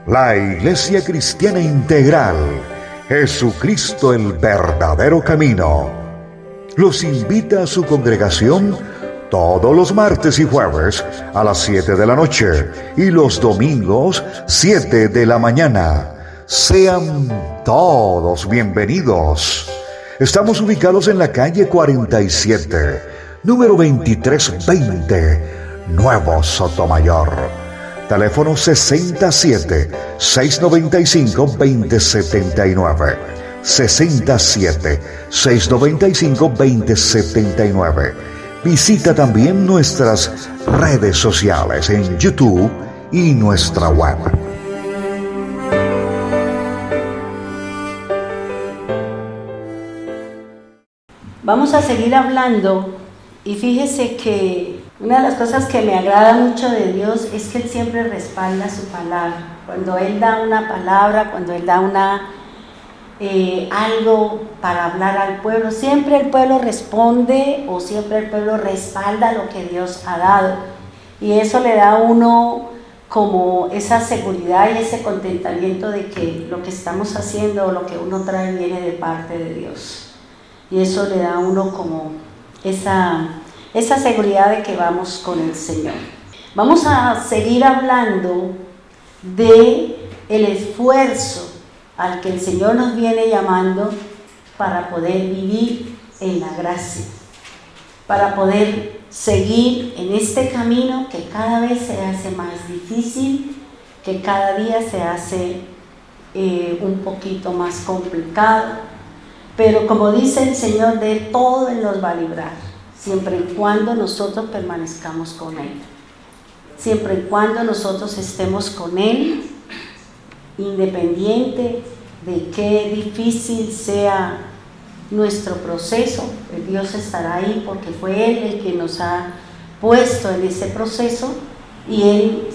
La Iglesia Cristiana Integral, Jesucristo el verdadero camino, los invita a su congregación todos los martes y jueves a las 7 de la noche y los domingos 7 de la mañana. Sean todos bienvenidos. Estamos ubicados en la calle 47, número 2320, Nuevo Sotomayor. Teléfono 67-695-2079. 67-695-2079. Visita también nuestras redes sociales en YouTube y nuestra web. Vamos a seguir hablando y fíjese que una de las cosas que me agrada mucho de Dios es que Él siempre respalda su palabra. Cuando Él da una palabra, cuando Él da algo para hablar al pueblo, siempre el pueblo responde o siempre el pueblo respalda lo que Dios ha dado. Y eso le da a uno como esa seguridad y ese contentamiento de que lo que estamos haciendo o lo que uno trae viene de parte de Dios. Y eso le da a uno como esa seguridad de que vamos con el Señor. Vamos a seguir hablando de el esfuerzo al que el Señor nos viene llamando para poder vivir en la gracia, para poder seguir en este camino que cada vez se hace más difícil, que cada día se hace un poquito más complicado, pero como dice el Señor, de todo Él nos va a librar, siempre y cuando nosotros permanezcamos con Él, siempre y cuando nosotros estemos con Él, independiente de qué difícil sea nuestro proceso, Dios estará ahí porque fue Él el que nos ha puesto en ese proceso y Él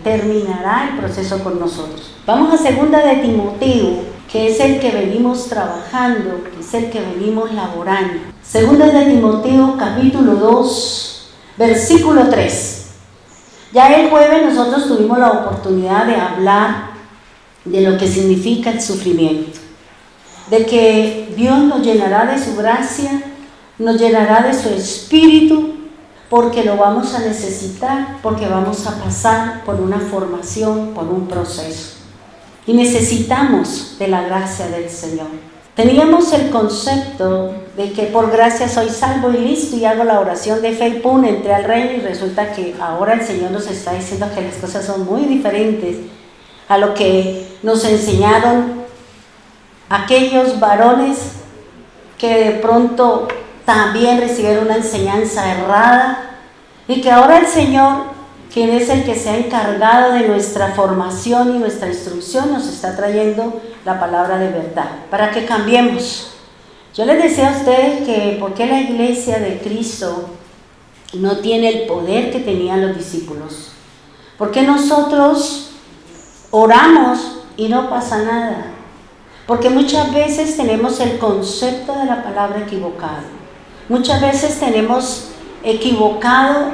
terminará el proceso con nosotros. Vamos a 2 de Timoteo, que es el que venimos trabajando, que es el que venimos laborando. 2 de Timoteo, capítulo 2, versículo 3. Ya el jueves nosotros tuvimos la oportunidad de hablar de lo que significa el sufrimiento, de que Dios nos llenará de su gracia, nos llenará de su espíritu, porque lo vamos a necesitar, porque vamos a pasar por una formación, por un proceso. Y necesitamos de la gracia del Señor. Teníamos el concepto de que por gracia soy salvo y listo, y hago la oración de fe y pum, entré al reino, y resulta que ahora el Señor nos está diciendo que las cosas son muy diferentes a lo que nos enseñaron aquellos varones que de pronto también recibieron una enseñanza errada, y que ahora el Señor, quien es el que se ha encargado de nuestra formación y nuestra instrucción, nos está trayendo la palabra de verdad, para que cambiemos. Yo les decía a ustedes que ¿por qué la iglesia de Cristo no tiene el poder que tenían los discípulos? ¿Por qué nosotros oramos y no pasa nada? Porque muchas veces tenemos el concepto de la palabra equivocado. Muchas veces tenemos equivocado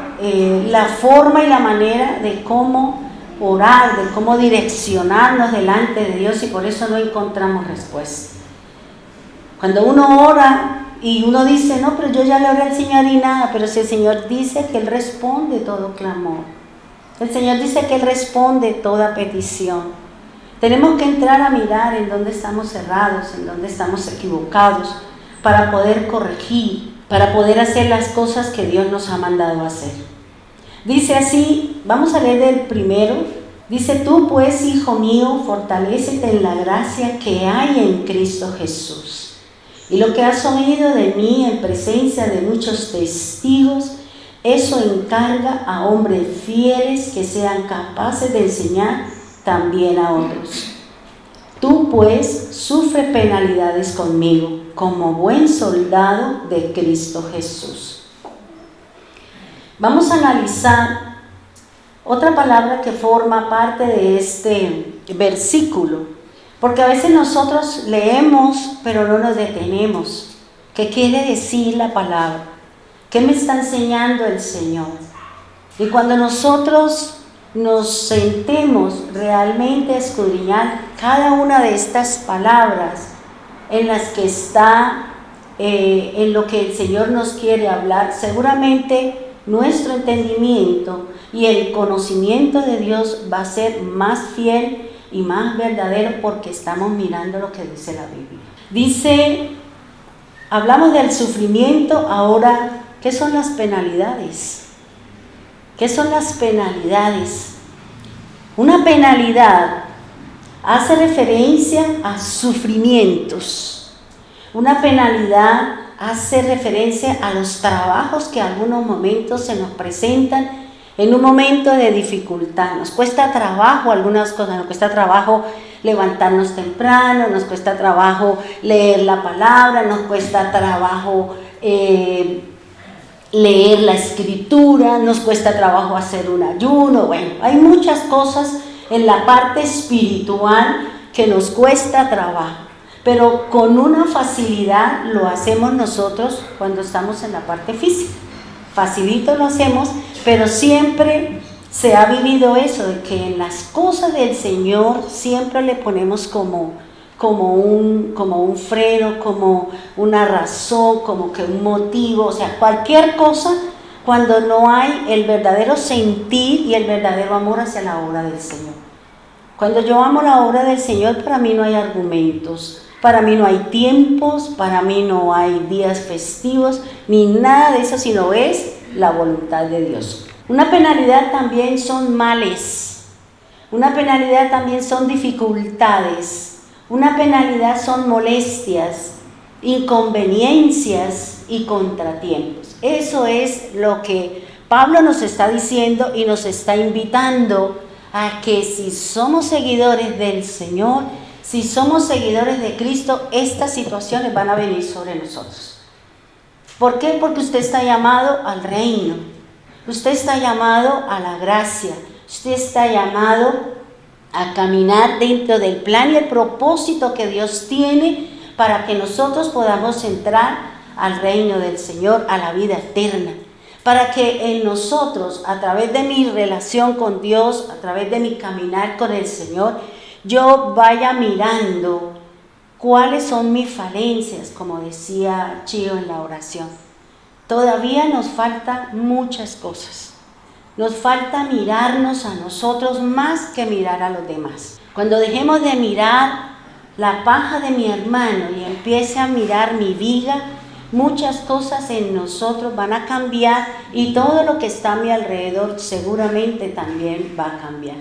la forma y la manera de cómo orar, de cómo direccionarnos delante de Dios, y por eso no encontramos respuesta. Cuando uno ora y uno dice, no, pero yo ya le oré al Señor y nada, pero si el Señor dice que Él responde todo clamor, el Señor dice que Él responde toda petición. Tenemos que entrar a mirar en dónde estamos errados, en dónde estamos equivocados, para poder corregir, para poder hacer las cosas que Dios nos ha mandado hacer. Dice así, vamos a leer del primero. Dice, tú pues, hijo mío, fortalécete en la gracia que hay en Cristo Jesús. Y lo que has oído de mí en presencia de muchos testigos, eso encarga a hombres fieles que sean capaces de enseñar también a otros. Tú pues sufre penalidades conmigo, como buen soldado de Cristo Jesús. Vamos a analizar otra palabra que forma parte de este versículo, porque a veces nosotros leemos pero no nos detenemos. ¿Qué quiere decir la palabra? ¿Qué me está enseñando el Señor? Y cuando nosotros nos sentemos realmente a escudriñar cada una de estas palabras en las que está, en lo que el Señor nos quiere hablar, seguramente nuestro entendimiento y el conocimiento de Dios va a ser más fiel y más verdadero porque estamos mirando lo que dice la Biblia. Dice, hablamos del sufrimiento, ahora, ¿qué son las penalidades? ¿Qué son las penalidades? Una penalidad hace referencia a sufrimientos. Una penalidad hace referencia a los trabajos que en algunos momentos se nos presentan en un momento de dificultad. Nos cuesta trabajo algunas cosas, nos cuesta trabajo levantarnos temprano, nos cuesta trabajo leer la palabra, nos cuesta trabajo leer la escritura, nos cuesta trabajo hacer un ayuno. Bueno, hay muchas cosas en la parte espiritual que nos cuesta trabajo, pero con una facilidad lo hacemos nosotros cuando estamos en la parte física. Facilito lo hacemos, pero siempre se ha vivido eso, de que en las cosas del Señor siempre le ponemos como un freno, como una razón, como que un motivo, o sea, cualquier cosa, cuando no hay el verdadero sentir y el verdadero amor hacia la obra del Señor. Cuando yo amo la obra del Señor, para mí no hay argumentos, para mí no hay tiempos, para mí no hay días festivos, ni nada de eso, sino es la voluntad de Dios. Una penalidad también son males, una penalidad también son dificultades, una penalidad son molestias, inconveniencias y contratiempos. Eso es lo que Pablo nos está diciendo y nos está invitando a que si somos seguidores del Señor, si somos seguidores de Cristo, estas situaciones van a venir sobre nosotros. ¿Por qué? Porque usted está llamado al reino, usted está llamado a la gracia, usted está llamado a caminar dentro del plan y el propósito que Dios tiene para que nosotros podamos entrar al reino del Señor, a la vida eterna. Para que en nosotros, a través de mi relación con Dios, a través de mi caminar con el Señor, yo vaya mirando cuáles son mis falencias, como decía Chío en la oración. Todavía nos faltan muchas cosas. Nos falta mirarnos a nosotros más que mirar a los demás. Cuando dejemos de mirar la paja de mi hermano y empiece a mirar mi viga, muchas cosas en nosotros van a cambiar y todo lo que está a mi alrededor seguramente también va a cambiar.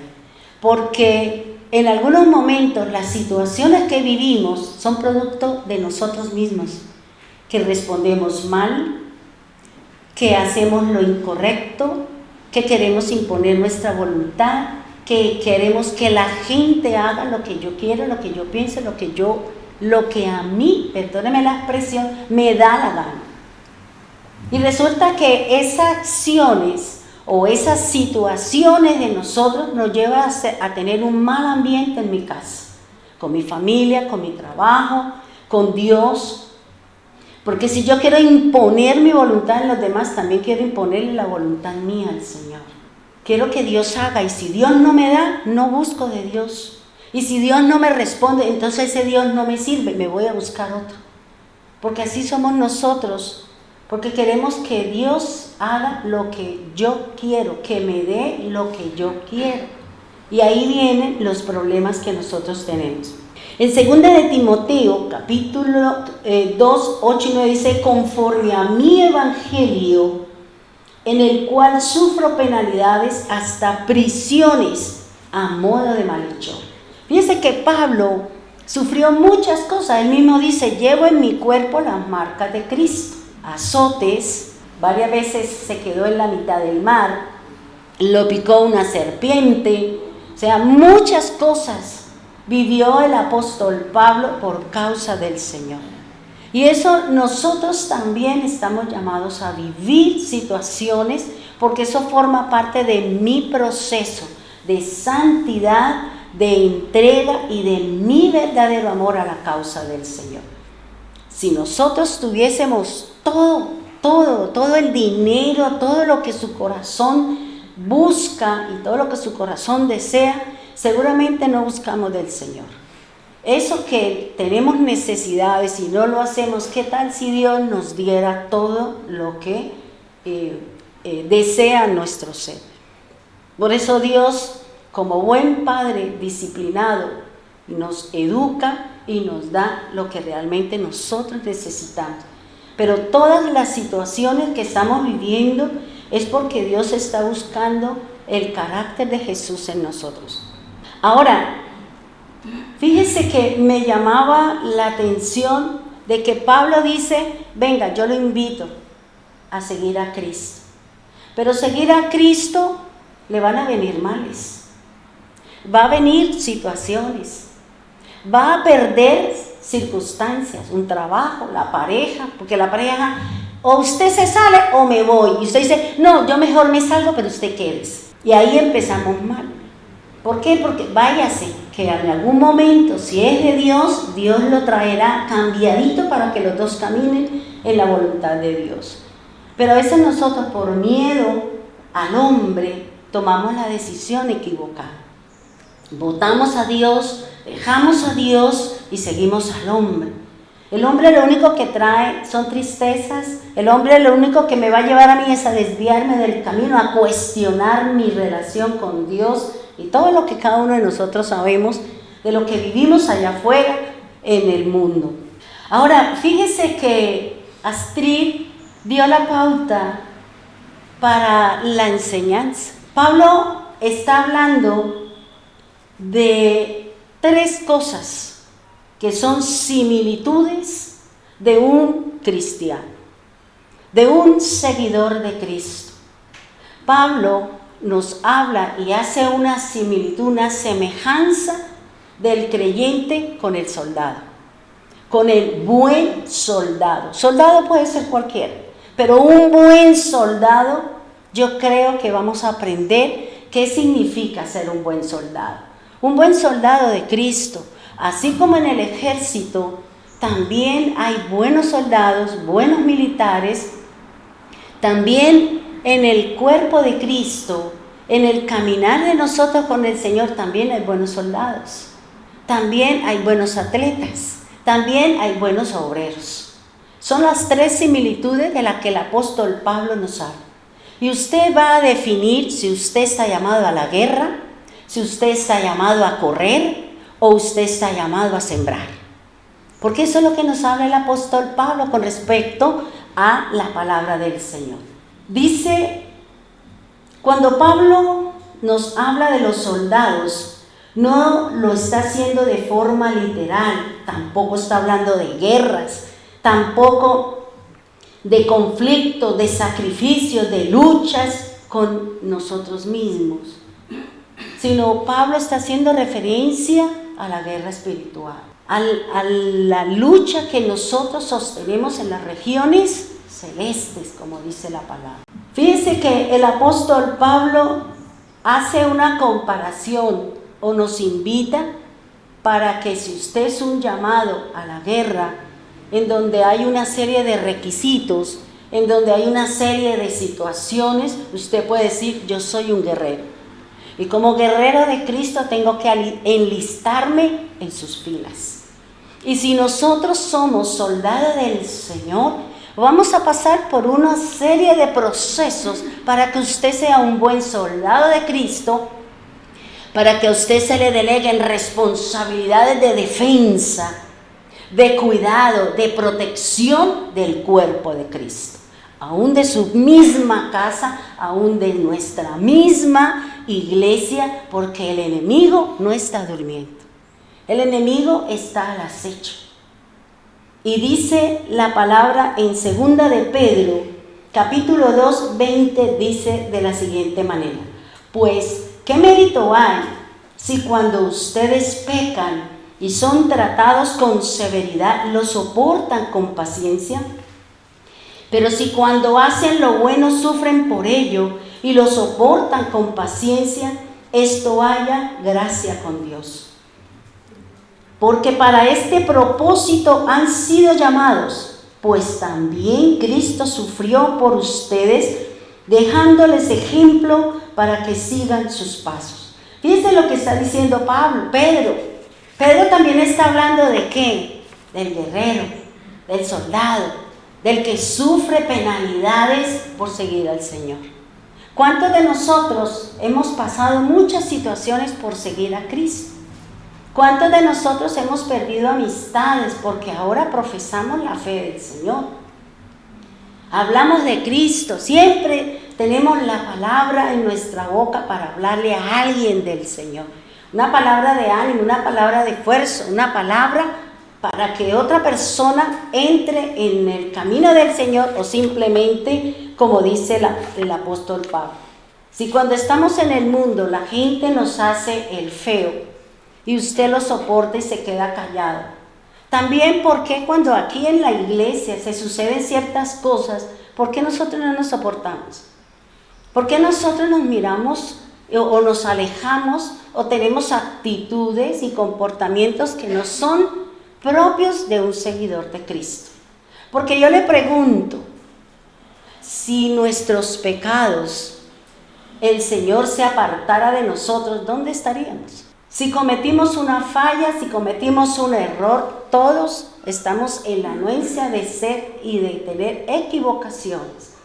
Porque en algunos momentos las situaciones que vivimos son producto de nosotros mismos, que respondemos mal, que hacemos lo incorrecto, que queremos imponer nuestra voluntad, que queremos que la gente haga lo que yo quiero, lo que yo pienso, lo que a mí, perdóneme la expresión, me da la gana. Y resulta que esas acciones o esas situaciones de nosotros nos llevan a tener un mal ambiente en mi casa, con mi familia, con mi trabajo, con Dios. Porque si yo quiero imponer mi voluntad en los demás, también quiero imponerle la voluntad mía al Señor. Quiero que Dios haga, y si Dios no me da, no busco de Dios. Y si Dios no me responde, entonces ese Dios no me sirve, me voy a buscar otro. Porque así somos nosotros, porque queremos que Dios haga lo que yo quiero, que me dé lo que yo quiero. Y ahí vienen los problemas que nosotros tenemos. En 2 de Timoteo, capítulo 2, 8 y 9 dice, conforme a mi evangelio, en el cual sufro penalidades hasta prisiones a modo de malhechor. Fíjense que Pablo sufrió muchas cosas. Él mismo dice, llevo en mi cuerpo las marcas de Cristo. Azotes, varias veces se quedó en la mitad del mar, lo picó una serpiente, o sea, muchas cosas vivió el apóstol Pablo por causa del Señor. Y eso nosotros también estamos llamados a vivir situaciones, porque eso forma parte de mi proceso de santidad, de entrega y de mi verdadero amor a la causa del Señor. Si nosotros tuviésemos todo el dinero, todo lo que su corazón busca y todo lo que su corazón desea, seguramente no buscamos del Señor. Eso que tenemos necesidades y no lo hacemos, ¿qué tal si Dios nos diera todo lo que desea nuestro ser? Por eso Dios, como buen Padre disciplinado, nos educa y nos da lo que realmente nosotros necesitamos. Pero todas las situaciones que estamos viviendo es porque Dios está buscando el carácter de Jesús en nosotros. Ahora, fíjese que me llamaba la atención de que Pablo dice, venga, yo lo invito a seguir a Cristo. Pero seguir a Cristo le van a venir males. Va a venir situaciones. Va a perder circunstancias, un trabajo, la pareja, porque la pareja, o usted se sale o me voy. Y usted dice, no, yo mejor me salgo, pero usted quédese. Y ahí empezamos mal. ¿Por qué? Porque váyase, que en algún momento, si es de Dios, Dios lo traerá cambiadito para que los dos caminen en la voluntad de Dios. Pero a veces nosotros, por miedo al hombre, tomamos la decisión equivocada. Votamos a Dios, dejamos a Dios y seguimos al hombre. El hombre lo único que trae son tristezas. El hombre lo único que me va a llevar a mí es a desviarme del camino, a cuestionar mi relación con Dios y todo lo que cada uno de nosotros sabemos de lo que vivimos allá afuera en el mundo. Ahora, fíjese que Astrid dio la pauta para la enseñanza. Pablo está hablando de 3 cosas que son similitudes de un cristiano, de un seguidor de Cristo. Pablo nos habla y hace una similitud, una semejanza del creyente con el soldado, con el buen soldado. Soldado puede ser cualquiera, pero un buen soldado, yo creo que vamos a aprender qué significa ser un buen soldado. Un buen soldado de Cristo, así como en el ejército, también hay buenos soldados, buenos militares. También en el cuerpo de Cristo, en el caminar de nosotros con el Señor, también hay buenos soldados. También hay buenos atletas. También hay buenos obreros. Son las 3 similitudes de las que el apóstol Pablo nos habla. Y usted va a definir si usted está llamado a la guerra, si usted está llamado a correr o usted está llamado a sembrar. Porque eso es lo que nos habla el apóstol Pablo con respecto a la palabra del Señor. Dice, cuando Pablo nos habla de los soldados, no lo está haciendo de forma literal, tampoco está hablando de guerras, tampoco de conflictos, de sacrificios, de luchas con nosotros mismos, sino Pablo está haciendo referencia a la guerra espiritual, a la lucha que nosotros sostenemos en las regiones celestes, como dice la palabra. Fíjense que el apóstol Pablo hace una comparación o nos invita para que si usted es un llamado a la guerra, en donde hay una serie de requisitos, en donde hay una serie de situaciones, usted puede decir, yo soy un guerrero. Y como guerrero de Cristo tengo que enlistarme en sus filas. Y si nosotros somos soldados del Señor, vamos a pasar por una serie de procesos para que usted sea un buen soldado de Cristo, para que a usted se le deleguen responsabilidades de defensa, de cuidado, de protección del cuerpo de Cristo. Aún de su misma casa, aún de nuestra misma iglesia, porque el enemigo no está durmiendo. El enemigo está al acecho. Y dice la palabra en 2 de Pedro, capítulo 2, 20, dice de la siguiente manera: pues, ¿qué mérito hay si cuando ustedes pecan y son tratados con severidad, lo soportan con paciencia? Pero si cuando hacen lo bueno sufren por ello y lo soportan con paciencia, esto haya gracia con Dios. Porque para este propósito han sido llamados, pues también Cristo sufrió por ustedes, dejándoles ejemplo para que sigan sus pasos. Fíjense lo que está diciendo Pedro. Pedro también está hablando de ¿qué? Del guerrero, del soldado, del que sufre penalidades por seguir al Señor. ¿Cuántos de nosotros hemos pasado muchas situaciones por seguir a Cristo? ¿Cuántos de nosotros hemos perdido amistades porque ahora profesamos la fe del Señor? Hablamos de Cristo, siempre tenemos la palabra en nuestra boca para hablarle a alguien del Señor. Una palabra de ánimo, una palabra de fuerza, una palabra para que otra persona entre en el camino del Señor, o simplemente, como dice el apóstol Pablo. Si cuando estamos en el mundo la gente nos hace el feo y usted lo soporta y se queda callado, también porque cuando aquí en la iglesia se suceden ciertas cosas, ¿por qué nosotros no nos soportamos? ¿Por qué nosotros nos miramos o nos alejamos o tenemos actitudes y comportamientos que no son propios de un seguidor de Cristo? Porque yo le pregunto, si nuestros pecados el Señor se apartara de nosotros, ¿dónde estaríamos? Si cometimos una falla, si cometimos un error, todos estamos en la anuencia de ser y de tener equivocaciones.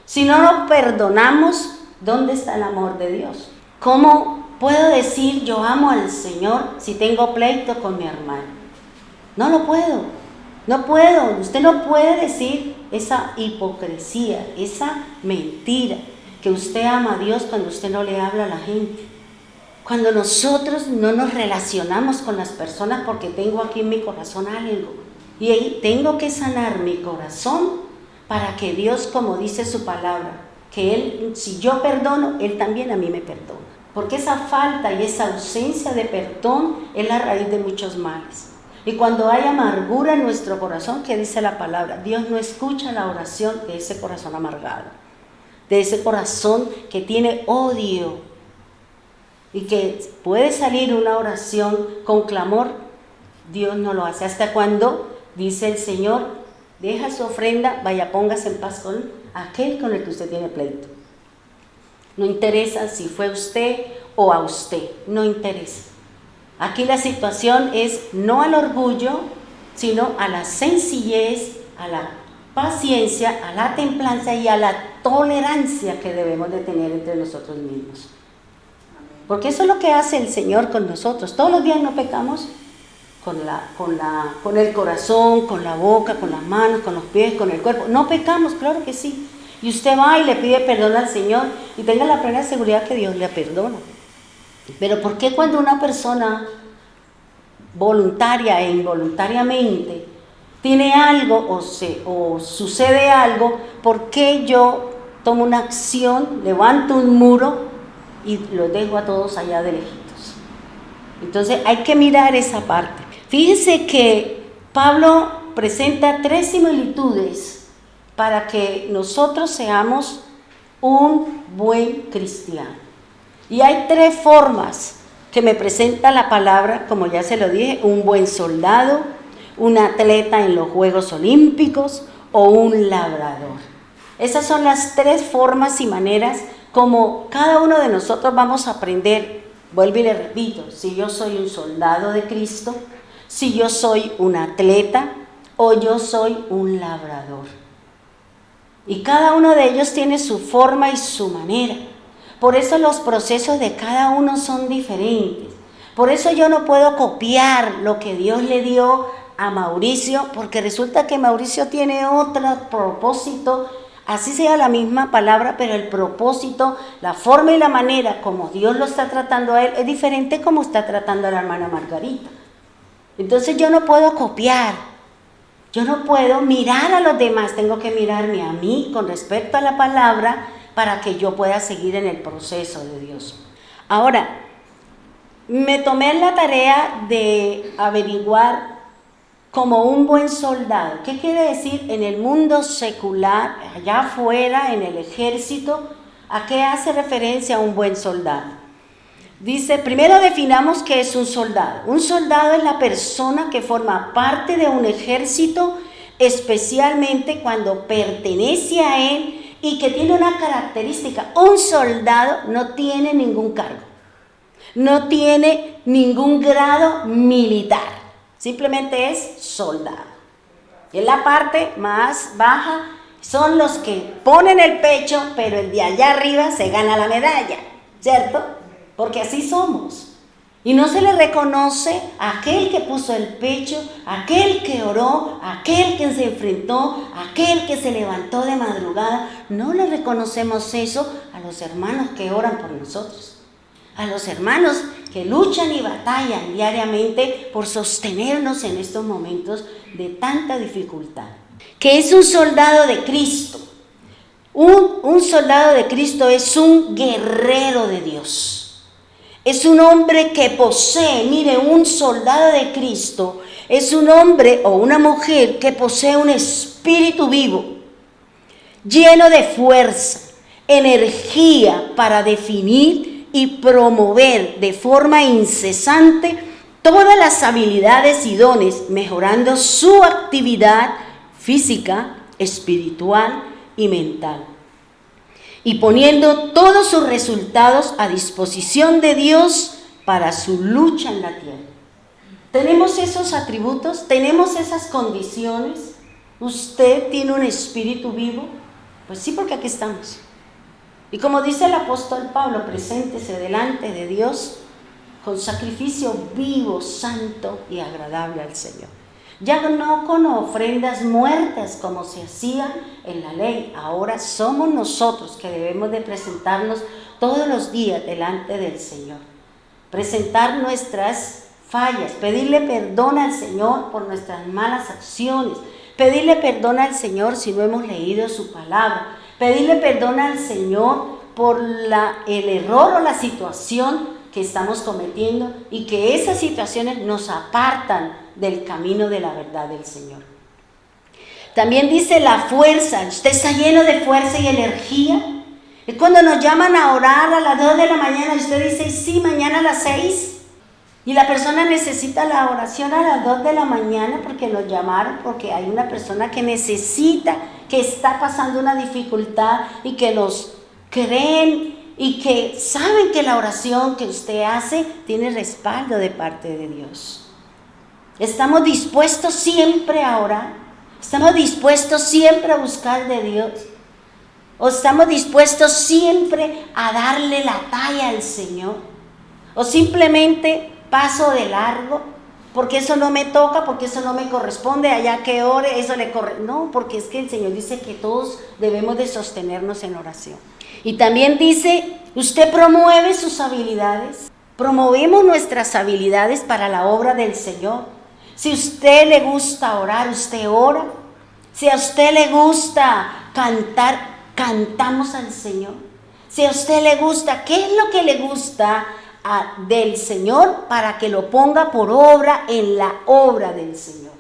Si no nos perdonamos, ¿dónde está el amor de Dios? ¿Cómo puedo decir yo amo al Señor si tengo pleito con mi hermano? No lo puedo, no puedo. Usted no puede decir esa hipocresía, esa mentira, que usted ama a Dios cuando usted no le habla a la gente. Cuando nosotros no nos relacionamos con las personas porque tengo aquí en mi corazón algo y ahí tengo que sanar mi corazón para que Dios, como dice su palabra, que Él, si yo perdono, Él también a mí me perdona. Porque esa falta y esa ausencia de perdón es la raíz de muchos males. Y cuando hay amargura en nuestro corazón, ¿qué dice la palabra? Dios no escucha la oración de ese corazón amargado, de ese corazón que tiene odio, y que puede salir una oración con clamor. Dios no lo hace. Hasta cuando dice el Señor, deja su ofrenda, vaya, póngase en paz con aquel con el que usted tiene pleito. No interesa si fue usted o a usted, no interesa. Aquí la situación es no al orgullo, sino a la sencillez, a la paciencia, a la templanza y a la tolerancia que debemos de tener entre nosotros mismos. Porque eso es lo que hace el Señor con nosotros. Todos los días no pecamos con el corazón, con la boca, con las manos, con los pies, con el cuerpo. No pecamos, claro que sí. Y usted va y le pide perdón al Señor y tenga la plena seguridad que Dios le perdona. Pero ¿por qué cuando una persona voluntaria e involuntariamente tiene algo o sucede algo, por qué yo tomo una acción, levanto un muro y los dejo a todos allá de lejitos? Entonces hay que mirar esa parte. Fíjense que Pablo presenta 3 similitudes para que nosotros seamos un buen cristiano. Y hay 3 formas que me presenta la palabra, como ya se lo dije: un buen soldado, un atleta en los Juegos Olímpicos o un labrador. Esas son las 3 formas y maneras como cada uno de nosotros vamos a aprender. Vuelvo y le repito, si yo soy un soldado de Cristo, si yo soy un atleta o yo soy un labrador. Y cada uno de ellos tiene su forma y su manera. Por eso los procesos de cada uno son diferentes. Por eso yo no puedo copiar lo que Dios le dio a Mauricio, porque resulta que Mauricio tiene otro propósito. Así sea la misma palabra, pero el propósito, la forma y la manera como Dios lo está tratando a él es diferente como está tratando a la hermana Margarita. Entonces yo no puedo copiar, yo no puedo mirar a los demás, tengo que mirarme a mí con respecto a la palabra para que yo pueda seguir en el proceso de Dios. Ahora, me tomé la tarea de averiguar como un buen soldado. ¿Qué quiere decir en el mundo secular, allá afuera, en el ejército? ¿A qué hace referencia un buen soldado? Dice, primero definamos qué es un soldado. Un soldado es la persona que forma parte de un ejército, especialmente cuando pertenece a él y que tiene una característica. Un soldado no tiene ningún cargo, no tiene ningún grado militar, simplemente es soldado. Es la parte más baja, son los que ponen el pecho, pero el de allá arriba se gana la medalla, ¿cierto? Porque así somos. Y no se le reconoce a aquel que puso el pecho, a aquel que oró, a aquel que se enfrentó, a aquel que se levantó de madrugada. No le reconocemos eso a los hermanos que oran por nosotros, a los hermanos que luchan y batallan diariamente por sostenernos en estos momentos de tanta dificultad. ¿Qué es un soldado de Cristo? Un soldado de Cristo es un guerrero de Dios. Es un hombre que posee, mire, un soldado de Cristo es un hombre o una mujer que posee un espíritu vivo, lleno de fuerza, energía para definir y promover de forma incesante todas las habilidades y dones, mejorando su actividad física, espiritual y mental, y poniendo todos sus resultados a disposición de Dios para su lucha en la tierra. ¿Tenemos esos atributos? ¿Tenemos esas condiciones? ¿Usted tiene un espíritu vivo? Pues sí, porque aquí estamos. Y como dice el apóstol Pablo, preséntese delante de Dios con sacrificio vivo, santo y agradable al Señor. Ya no con ofrendas muertas como se hacía en la ley. Ahora somos nosotros que debemos de presentarnos todos los días delante del Señor. Presentar nuestras fallas, pedirle perdón al Señor por nuestras malas acciones, pedirle perdón al Señor si no hemos leído su palabra, pedirle perdón al Señor por el error o la situación que estamos cometiendo y que esas situaciones nos apartan del camino de la verdad del Señor. También dice la fuerza. Usted está lleno de fuerza y energía. Es cuando nos llaman a orar a las 2 de la mañana y usted dice, sí, mañana a las 6. Y la persona necesita la oración a las 2 de la mañana porque nos llamaron, porque hay una persona que necesita, que está pasando una dificultad y que los creen y que saben que la oración que usted hace tiene respaldo de parte de Dios. Estamos dispuestos siempre a orar, estamos dispuestos siempre a buscar de Dios, o estamos dispuestos siempre a darle la talla al Señor, o simplemente paso de largo, porque eso no me toca, porque eso no me corresponde, allá que ore, eso le corresponde. No, porque es que el Señor dice que todos debemos de sostenernos en oración. Y también dice, usted promueve sus habilidades, promovemos nuestras habilidades para la obra del Señor. Si a usted le gusta orar, usted ora. Si a usted le gusta cantar, cantamos al Señor. Si a usted le gusta, ¿qué es lo que le gusta del Señor? Para que lo ponga por obra en la obra del Señor.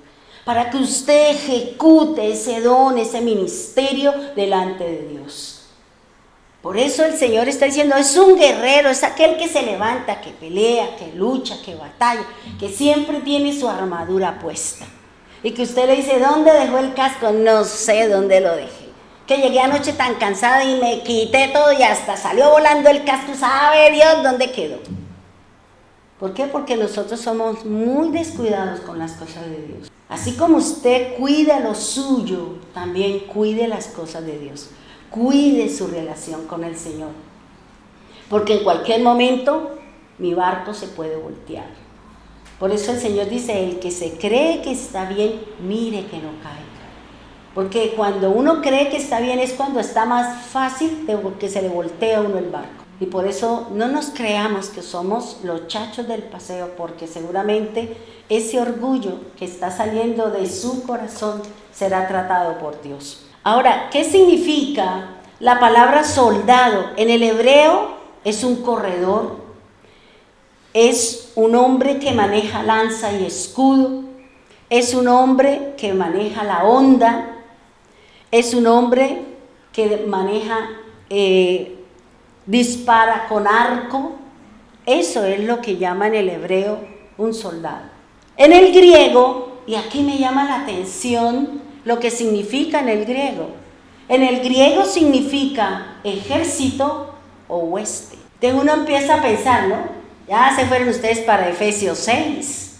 Para que usted ejecute ese don, ese ministerio delante de Dios. Por eso el Señor está diciendo, es un guerrero, es aquel que se levanta, que pelea, que lucha, que batalla, que siempre tiene su armadura puesta. Y que usted le dice, ¿dónde dejó el casco? No sé dónde lo dejé. Que llegué anoche tan cansada y me quité todo y hasta salió volando el casco. ¿Sabe Dios dónde quedó? ¿Por qué? Porque nosotros somos muy descuidados con las cosas de Dios. Así como usted cuida lo suyo, también cuide las cosas de Dios. Cuide su relación con el Señor, porque en cualquier momento mi barco se puede voltear. Por eso el Señor dice, el que se cree que está bien, mire que no caiga. Porque cuando uno cree que está bien es cuando está más fácil de que se le voltea a uno el barco. Y por eso no nos creamos que somos los chachos del paseo, porque seguramente ese orgullo que está saliendo de su corazón será tratado por Dios. Ahora, ¿qué significa la palabra soldado? En el hebreo es un corredor, es un hombre que maneja lanza y escudo, es un hombre que maneja la honda, es un hombre que maneja, dispara con arco. Eso es lo que llama en el hebreo un soldado. En el griego, y aquí me llama la atención lo que significa en el griego. En el griego significa ejército o hueste. Entonces uno empieza a pensar, ¿no? Ya se fueron ustedes para Efesios 6.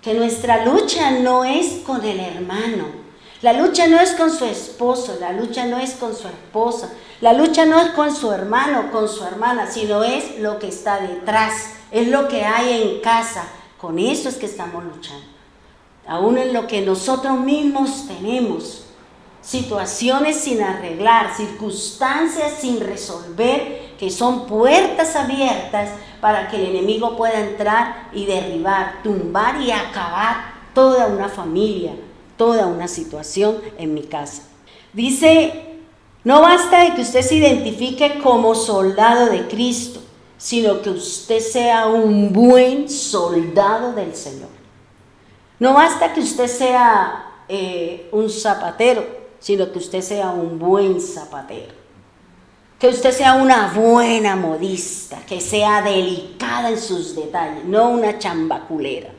Que nuestra lucha no es con el hermano. La lucha no es con su esposo, la lucha no es con su esposa, la lucha no es con su hermano, con su hermana, sino es lo que está detrás, es lo que hay en casa. Con eso es que estamos luchando. Aún en lo que nosotros mismos tenemos, situaciones sin arreglar, circunstancias sin resolver, que son puertas abiertas para que el enemigo pueda entrar y derribar, tumbar y acabar toda una familia, toda una situación en mi casa. Dice, no basta de que usted se identifique como soldado de Cristo, sino que usted sea un buen soldado del Señor. No basta que usted sea un zapatero, sino que usted sea un buen zapatero. Que usted sea una buena modista, que sea delicada en sus detalles, no una chambaculera.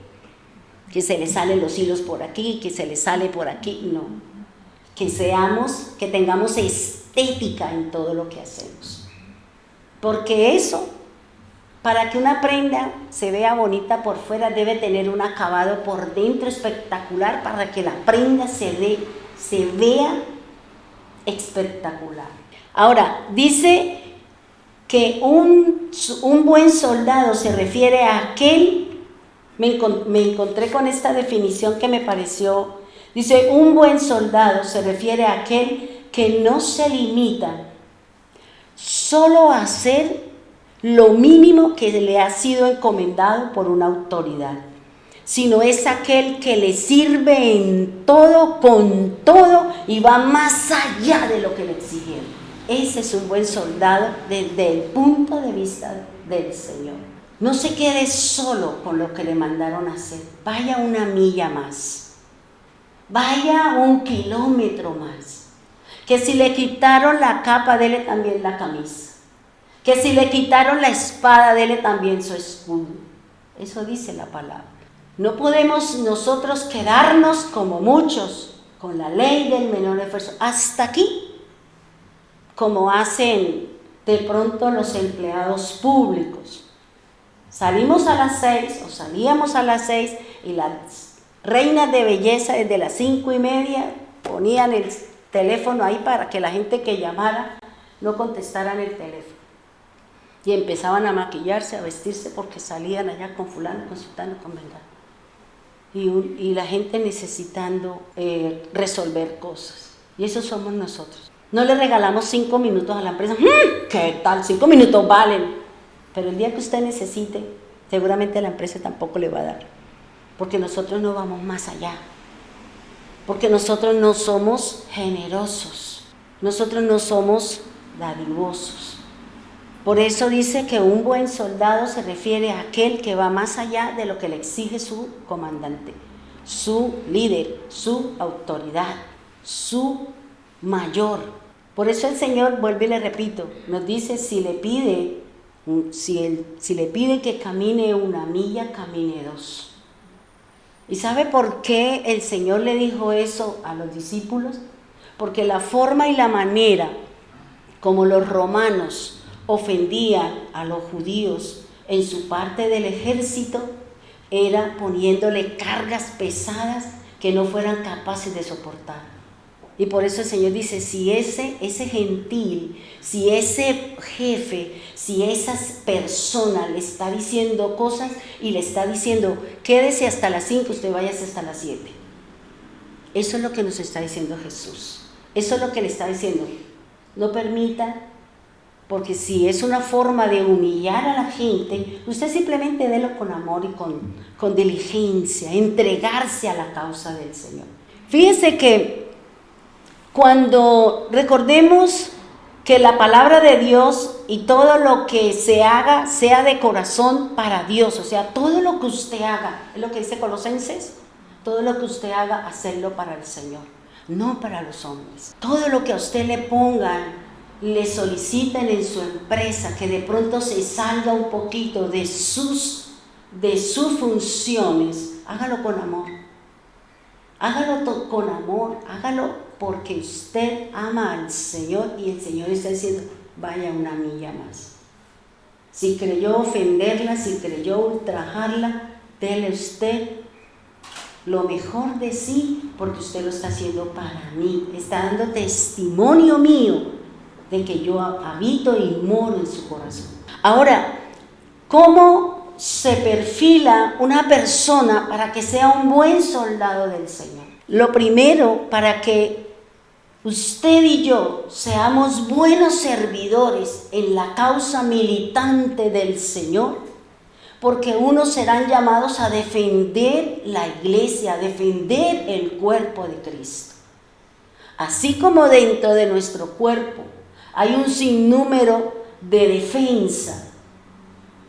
Que se le salen los hilos por aquí, que se le sale por aquí, no. Que tengamos estética en todo lo que hacemos. Porque eso, para que una prenda se vea bonita por fuera, debe tener un acabado por dentro espectacular para que la prenda se vea espectacular. Ahora, dice que un buen soldado se refiere a aquel. Me encontré con esta definición que me pareció. Dice, un buen soldado se refiere a aquel que no se limita solo a hacer lo mínimo que le ha sido encomendado por una autoridad, sino es aquel que le sirve en todo, con todo, y va más allá de lo que le exigieron. Ese es un buen soldado desde el punto de vista del Señor. No se quede solo con lo que le mandaron a hacer. Vaya una milla más. Vaya 1 kilómetro más. Que si le quitaron la capa, dele también la camisa. Que si le quitaron la espada, dele también su escudo. Eso dice la palabra. No podemos nosotros quedarnos como muchos con la ley del menor esfuerzo. Hasta aquí, como hacen de pronto los empleados públicos. Salimos a las 6 o salíamos a las 6 y las reinas de belleza desde las 5:30 ponían el teléfono ahí para que la gente que llamara no contestaran el teléfono. Y empezaban a maquillarse, a vestirse porque salían allá con fulano, con sultano, con vengano. Y la gente necesitando resolver cosas. Y eso somos nosotros. No le regalamos 5 minutos a la empresa. ¿Qué tal? 5 minutos valen. Pero el día que usted necesite, seguramente la empresa tampoco le va a dar. Porque nosotros no vamos más allá. Porque nosotros no somos generosos. Nosotros no somos dadivosos. Por eso dice que un buen soldado se refiere a aquel que va más allá de lo que le exige su comandante, su líder, su autoridad, su mayor. Por eso el Señor, vuelve y le repito, nos dice si le pide que camine 1 milla, camine 2. ¿Y sabe por qué el Señor le dijo eso a los discípulos? Porque la forma y la manera como los romanos ofendían a los judíos en su parte del ejército era poniéndole cargas pesadas que no fueran capaces de soportar. Y por eso el Señor dice, si ese gentil, si ese jefe, si esa persona le está diciendo cosas y le está diciendo, quédese hasta las 5, usted váyase hasta las 7. Eso es lo que nos está diciendo Jesús. Eso es lo que le está diciendo. No permita, porque si es una forma de humillar a la gente, usted simplemente délo con amor y con diligencia, entregarse a la causa del Señor. Fíjense que cuando recordemos que la palabra de Dios y todo lo que se haga sea de corazón para Dios, o sea, todo lo que usted haga, es lo que dice Colosenses, todo lo que usted haga, hacerlo para el Señor, no para los hombres. Todo lo que a usted le pongan, le soliciten en su empresa, que de pronto se salga un poquito de sus funciones, hágalo con amor. Hágalo con amor, hágalo porque usted ama al Señor y el Señor está diciendo, vaya una milla más. Si creyó ofenderla, si creyó ultrajarla, dele usted lo mejor de sí, porque usted lo está haciendo para mí. Está dando testimonio mío de que yo habito y moro en su corazón. Ahora, ¿cómo se perfila una persona para que sea un buen soldado del Señor? Lo primero, para que usted y yo seamos buenos servidores en la causa militante del Señor, porque unos serán llamados a defender la iglesia, a defender el cuerpo de Cristo. Así como dentro de nuestro cuerpo hay un sinnúmero de defensa.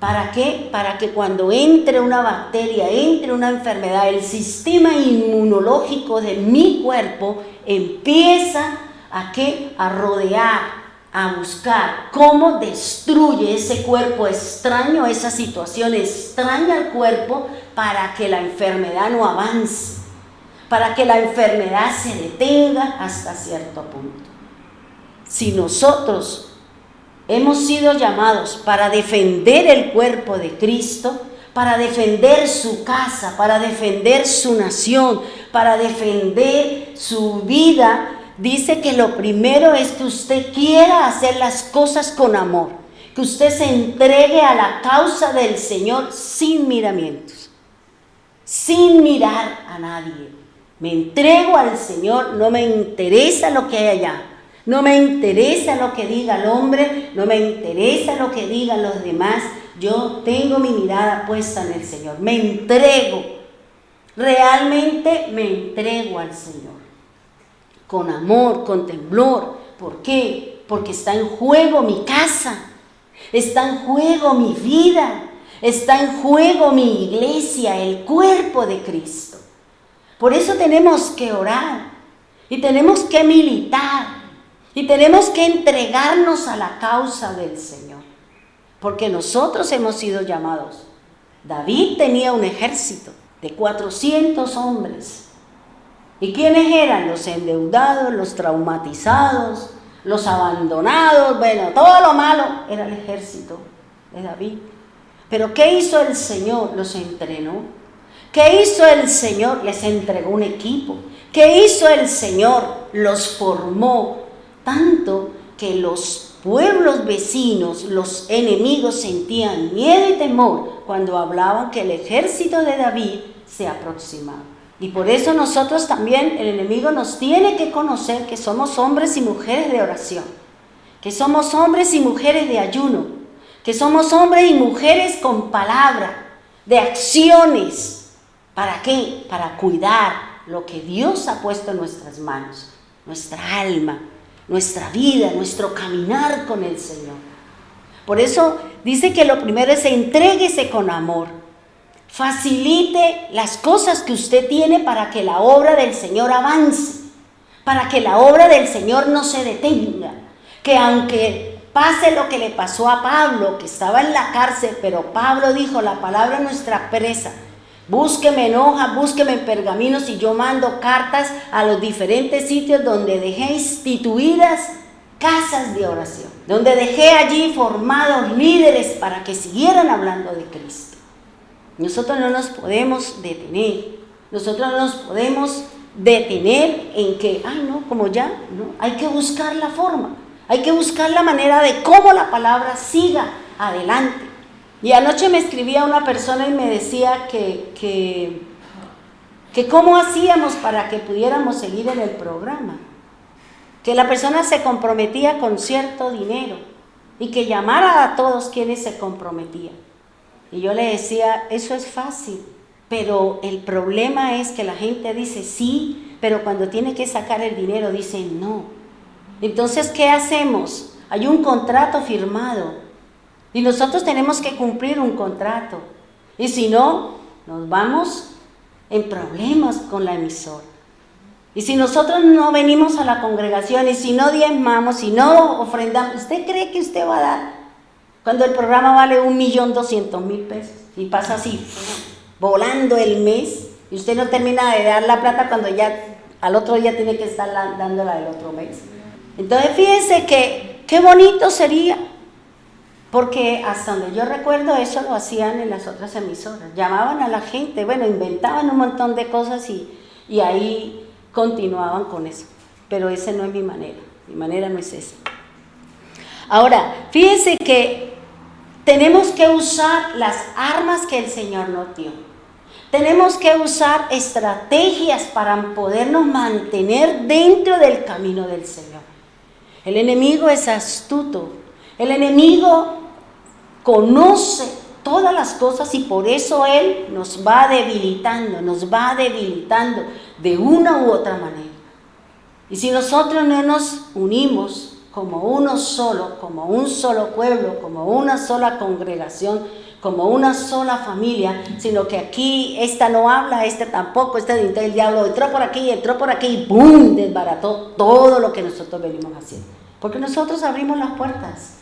¿Para qué? Para que cuando entre una bacteria, entre una enfermedad, el sistema inmunológico de mi cuerpo empieza ¿a qué? A rodear, a buscar cómo destruye ese cuerpo extraño, esa situación extraña al cuerpo, para que la enfermedad no avance, para que la enfermedad se detenga hasta cierto punto. Si nosotros hemos sido llamados para defender el cuerpo de Cristo, para defender su casa, para defender su nación, para defender su vida, dice que lo primero es que usted quiera hacer las cosas con amor, que usted se entregue a la causa del Señor sin miramientos, sin mirar a nadie. Me entrego al Señor, no me interesa lo que hay allá. No me interesa lo que diga el hombre, no me interesa lo que digan los demás. Yo tengo mi mirada puesta en el Señor. Me entrego, realmente me entrego al Señor. Con amor, con temblor. ¿Por qué? Porque está en juego mi casa, está en juego mi vida, está en juego mi iglesia, el cuerpo de Cristo. Por eso tenemos que orar y tenemos que militar. Y tenemos que entregarnos a la causa del Señor, porque nosotros hemos sido llamados. David tenía un ejército de 400 hombres. ¿Y quiénes eran? Los endeudados, los traumatizados, los abandonados, bueno, todo lo malo era el ejército de David. Pero ¿qué hizo el Señor? Los entrenó. ¿Qué hizo el Señor? Les entregó un equipo. ¿Qué hizo el Señor? Los formó. Tanto que los pueblos vecinos, los enemigos, sentían miedo y temor cuando hablaban que el ejército de David se aproximaba. Y por eso nosotros también, el enemigo nos tiene que conocer que somos hombres y mujeres de oración, que somos hombres y mujeres de ayuno, que somos hombres y mujeres con palabra, de acciones. ¿Para qué? Para cuidar lo que Dios ha puesto en nuestras manos, nuestra alma, nuestra vida, nuestro caminar con el Señor. Por eso dice que lo primero es entréguese con amor. Facilite las cosas que usted tiene para que la obra del Señor avance, para que la obra del Señor no se detenga. Que aunque pase lo que le pasó a Pablo, que estaba en la cárcel, pero Pablo dijo, la palabra es nuestra presa. Búsqueme en hojas, búsqueme en pergaminos y yo mando cartas a los diferentes sitios donde dejé instituidas casas de oración, donde dejé allí formados líderes para que siguieran hablando de Cristo. Nosotros no nos podemos detener, nosotros no nos podemos detener en que, ay no, como ya, no, hay que buscar la forma, hay que buscar la manera de cómo la palabra siga adelante. Y anoche me escribía una persona y me decía que cómo hacíamos para que pudiéramos seguir en el programa. Que la persona se comprometía con cierto dinero y que llamara a todos quienes se comprometían. Y yo le decía, eso es fácil, pero el problema es que la gente dice sí, pero cuando tiene que sacar el dinero dice no. Entonces, ¿qué hacemos? Hay un contrato firmado. Y nosotros tenemos que cumplir un contrato. Y si no, nos vamos en problemas con la emisora. Y si nosotros no venimos a la congregación, y si no diezmamos, si no ofrendamos, ¿usted cree que usted va a dar? Cuando el programa vale 1.200.000 pesos y pasa así, volando el mes, y usted no termina de dar la plata cuando ya al otro día tiene que estar dándola el otro mes. Entonces fíjense que qué bonito sería, porque hasta donde yo recuerdo eso lo hacían en las otras emisoras, llamaban a la gente, bueno, inventaban un montón de cosas y ahí continuaban con eso, pero esa no es mi manera no es esa. Ahora, fíjense que tenemos que usar las armas que el Señor nos dio. Tenemos que usar estrategias para podernos mantener dentro del camino del Señor. El enemigo es astuto. El enemigo conoce todas las cosas y por eso él nos va debilitando de una u otra manera. Y si nosotros no nos unimos como uno solo, como un solo pueblo, como una sola congregación, como una sola familia, sino que aquí esta no habla, este tampoco, el diablo entró por aquí y ¡pum!, desbarató todo lo que nosotros venimos haciendo. Porque nosotros abrimos las puertas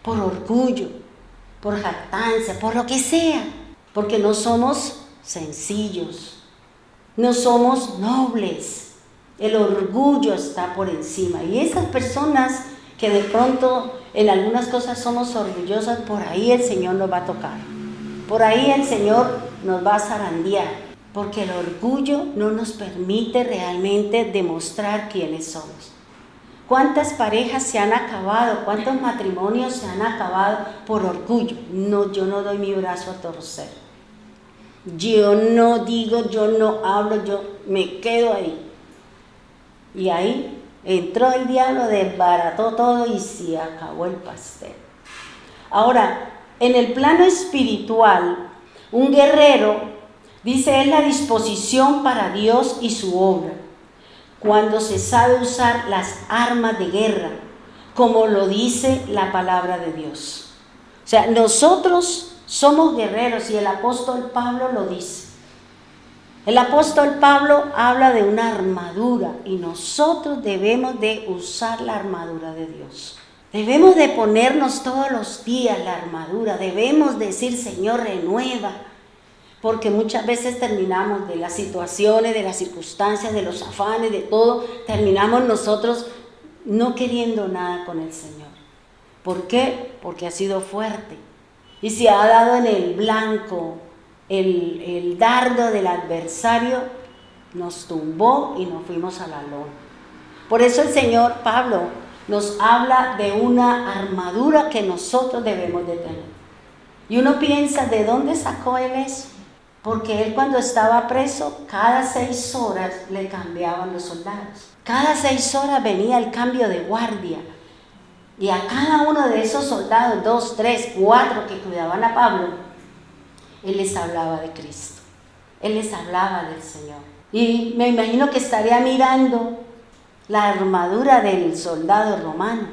por orgullo, por jactancia, por lo que sea, porque no somos sencillos, no somos nobles, el orgullo está por encima. Y esas personas que de pronto en algunas cosas somos orgullosas, por ahí el Señor nos va a tocar, por ahí el Señor nos va a zarandear, porque el orgullo no nos permite realmente demostrar quiénes somos. ¿Cuántas parejas se han acabado? ¿Cuántos matrimonios se han acabado por orgullo? No, yo no doy mi brazo a torcer, yo no digo, yo no hablo, yo me quedo ahí. Y ahí entró el diablo, desbarató todo y se acabó el pastel. Ahora, en el plano espiritual, un guerrero, dice, es la disposición para Dios y su obra, cuando se sabe usar las armas de guerra, como lo dice la palabra de Dios. O sea, nosotros somos guerreros y el apóstol Pablo lo dice. El apóstol Pablo habla de una armadura y nosotros debemos de usar la armadura de Dios. Debemos de ponernos todos los días la armadura, debemos decir, Señor, renueva, porque muchas veces terminamos de las situaciones, de las circunstancias, de los afanes, de todo, terminamos nosotros no queriendo nada con el Señor. ¿Por qué? Porque ha sido fuerte y se ha dado en el blanco. El dardo del adversario nos tumbó y nos fuimos a la lona. Por eso el Señor Pablo nos habla de una armadura que nosotros debemos de tener. Y uno piensa, ¿de dónde sacó él eso? Porque él cuando estaba preso, cada 6 horas le cambiaban los soldados. Cada 6 horas venía el cambio de guardia. Y a cada uno de esos soldados, 2, 3, 4 que cuidaban a Pablo, él les hablaba de Cristo, él les hablaba del Señor. Y me imagino que estaría mirando la armadura del soldado romano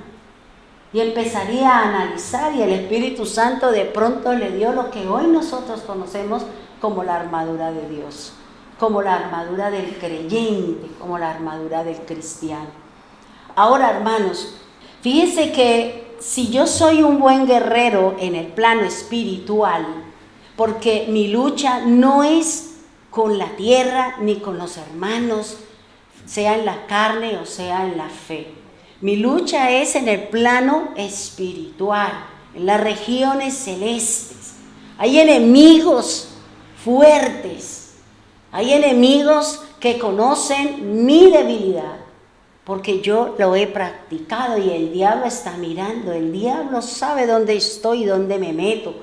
y empezaría a analizar, y el Espíritu Santo de pronto le dio lo que hoy nosotros conocemos como la armadura de Dios, como la armadura del creyente, como la armadura del cristiano. Ahora, hermanos, fíjense que si yo soy un buen guerrero en el plano espiritual, porque mi lucha no es con la tierra ni con los hermanos, sea en la carne o sea en la fe. Mi lucha es en el plano espiritual, en las regiones celestes. Hay enemigos fuertes, hay enemigos que conocen mi debilidad, porque yo lo he practicado y el diablo está mirando, el diablo sabe dónde estoy, dónde me meto,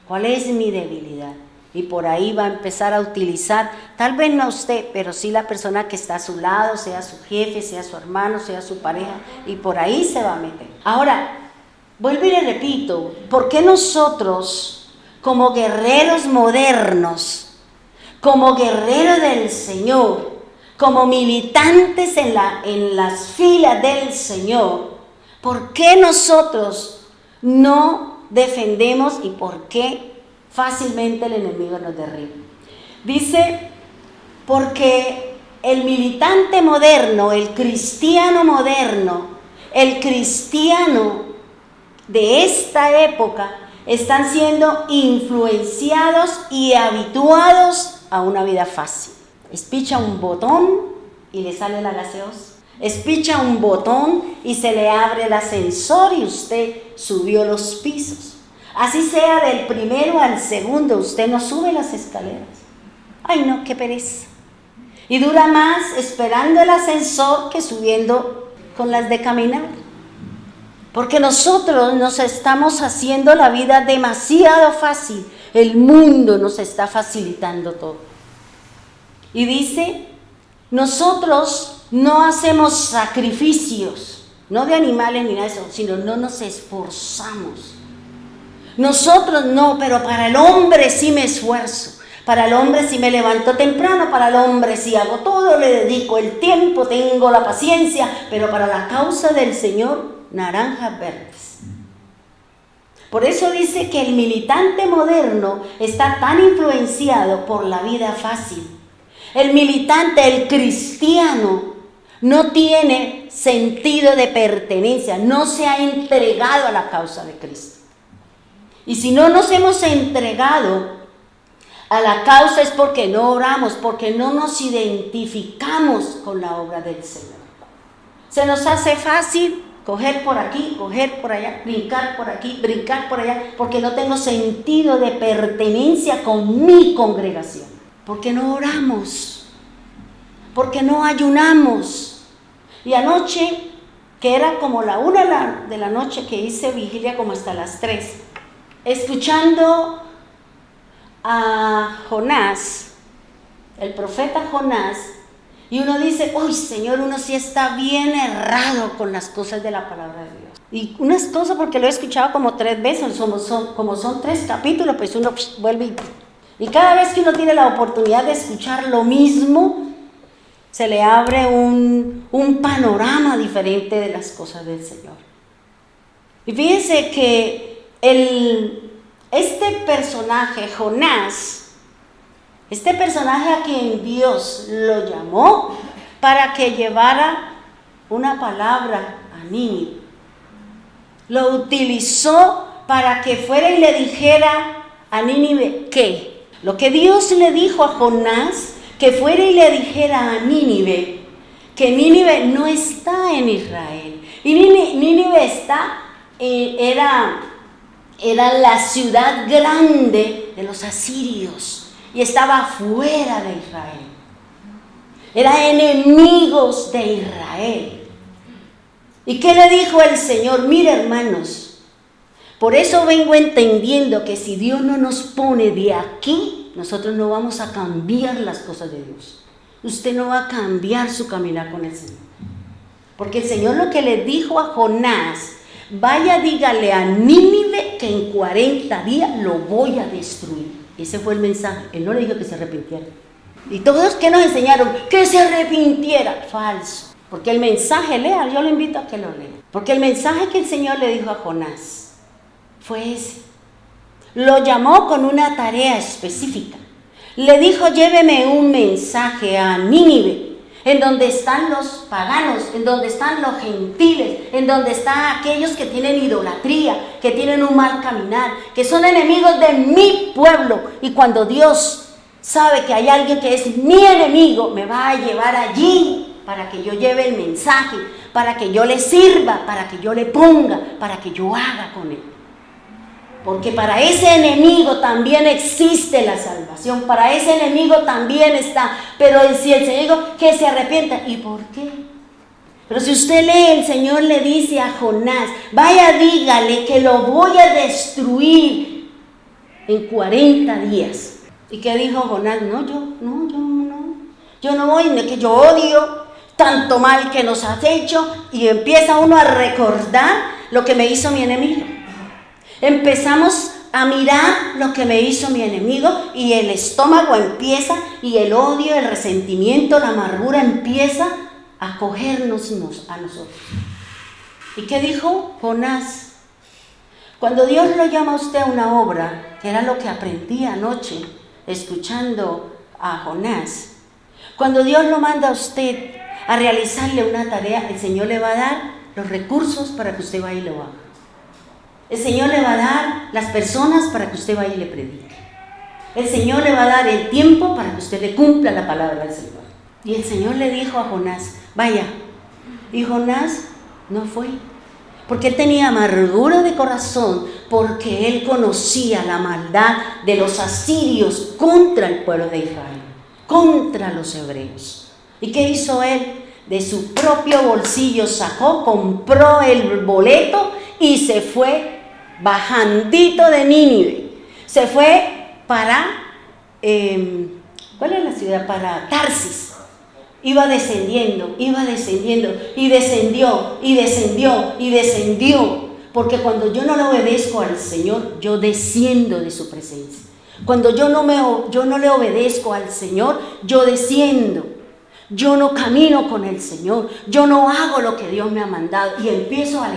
cuál es mi debilidad. Y por ahí va a empezar a utilizar, tal vez no usted, pero sí la persona que está a su lado, sea su jefe, sea su hermano, sea su pareja, y por ahí se va a meter. Ahora, vuelvo y le repito, ¿por qué nosotros, como guerreros modernos, como guerreros del Señor, como militantes en las filas del Señor, por qué nosotros no defendemos y por qué fácilmente el enemigo nos derriba? Dice, porque el militante moderno, el cristiano moderno, el cristiano de esta época, están siendo influenciados y habituados a una vida fácil. Espicha un botón y le sale la gaseosa. Espicha un botón y se le abre el ascensor y usted subió los pisos. Así sea del primero al segundo, usted no sube las escaleras. Ay no, qué pereza. Y dura más esperando el ascensor que subiendo con las de caminar. Porque nosotros nos estamos haciendo la vida demasiado fácil. El mundo nos está facilitando todo. Y dice, nosotros no hacemos sacrificios, no de animales ni nada de eso, sino no nos esforzamos. Nosotros no, pero para el hombre sí me esfuerzo. Para el hombre sí me levanto temprano, para el hombre sí hago todo, le dedico el tiempo, tengo la paciencia, pero para la causa del Señor, naranjas verdes. Por eso dice que el militante moderno está tan influenciado por la vida fácil. El militante, el cristiano, no tiene sentido de pertenencia, no se ha entregado a la causa de Cristo. Y si no nos hemos entregado a la causa es porque no oramos, porque no nos identificamos con la obra del Señor. Se nos hace fácil coger por aquí, coger por allá, brincar por aquí, brincar por allá, porque no tengo sentido de pertenencia con mi congregación. Porque no oramos, porque no ayunamos. Y anoche, que era como la 1 de la noche, que hice vigilia como hasta las 3, escuchando a Jonás, el profeta Jonás, y uno dice, uy Señor, uno sí está bien errado con las cosas de la palabra de Dios. Y unas cosas porque lo he escuchado como 3 veces, como son 3 capítulos, pues uno vuelve y cada vez que uno tiene la oportunidad de escuchar lo mismo, se le abre un panorama diferente de las cosas del Señor. Y fíjense que este personaje, Jonás, este personaje a quien Dios lo llamó para que llevara una palabra a Nínive, lo utilizó para que fuera y le dijera a Nínive ¿qué? Lo que Dios le dijo a Jonás, que fuera y le dijera a Nínive, que Nínive no está en Israel. Y Nínive era la ciudad grande de los asirios y estaba fuera de Israel. Eran enemigos de Israel. ¿Y qué le dijo el Señor? Mira, hermanos, por eso vengo entendiendo que si Dios no nos pone de aquí, nosotros no vamos a cambiar las cosas de Dios. Usted no va a cambiar su caminar con el Señor. Porque el Señor lo que le dijo a Jonás, vaya, dígale a Nínive que en 40 días lo voy a destruir. Ese fue el mensaje. Él no le dijo que se arrepintiera. Y todos que nos enseñaron que se arrepintiera, falso. Porque el mensaje, lea, yo lo invito a que lo lea. Porque el mensaje que el Señor le dijo a Jonás fue ese. Lo llamó con una tarea específica. Le dijo, lléveme un mensaje a Nínive, en donde están los paganos, en donde están los gentiles, en donde están aquellos que tienen idolatría, que tienen un mal caminar, que son enemigos de mi pueblo. Y cuando Dios sabe que hay alguien que es mi enemigo, me va a llevar allí para que yo lleve el mensaje, para que yo le sirva, para que yo le ponga, para que yo haga con él. Porque para ese enemigo también existe la salvación, para ese enemigo también está. Pero si el Señor dijo que se arrepienta, ¿y por qué? Pero si usted lee, el Señor le dice a Jonás, vaya, dígale que lo voy a destruir en 40 días. ¿Y qué dijo Jonás? Yo no voy, que yo odio tanto mal que nos has hecho. Y empieza uno a recordar lo que me hizo mi enemigo. Empezamos a mirar lo que me hizo mi enemigo y el estómago empieza, y el odio, el resentimiento, la amargura empieza a cogernos a nosotros. ¿Y qué dijo Jonás? Cuando Dios lo llama a usted a una obra, que era lo que aprendí anoche escuchando a Jonás, cuando Dios lo manda a usted a realizarle una tarea, el Señor le va a dar los recursos para que usted vaya y lo haga. El Señor le va a dar las personas para que usted vaya y le predique. El Señor le va a dar el tiempo para que usted le cumpla la palabra del Señor. Y el Señor le dijo a Jonás, vaya. Y Jonás no fue, porque él tenía amargura de corazón, porque él conocía la maldad de los asirios contra el pueblo de Israel, contra los hebreos. ¿Y qué hizo él? De su propio bolsillo sacó, compró el boleto y se fue bajandito de Nínive. Se fue para, ¿cuál es la ciudad? Para Tarsis. Iba descendiendo y descendió y descendió y descendió. Porque cuando yo no le obedezco al Señor, yo desciendo de su presencia. Cuando yo no le obedezco al Señor, yo desciendo. Yo no camino con el Señor, yo no hago lo que Dios me ha mandado y empiezo a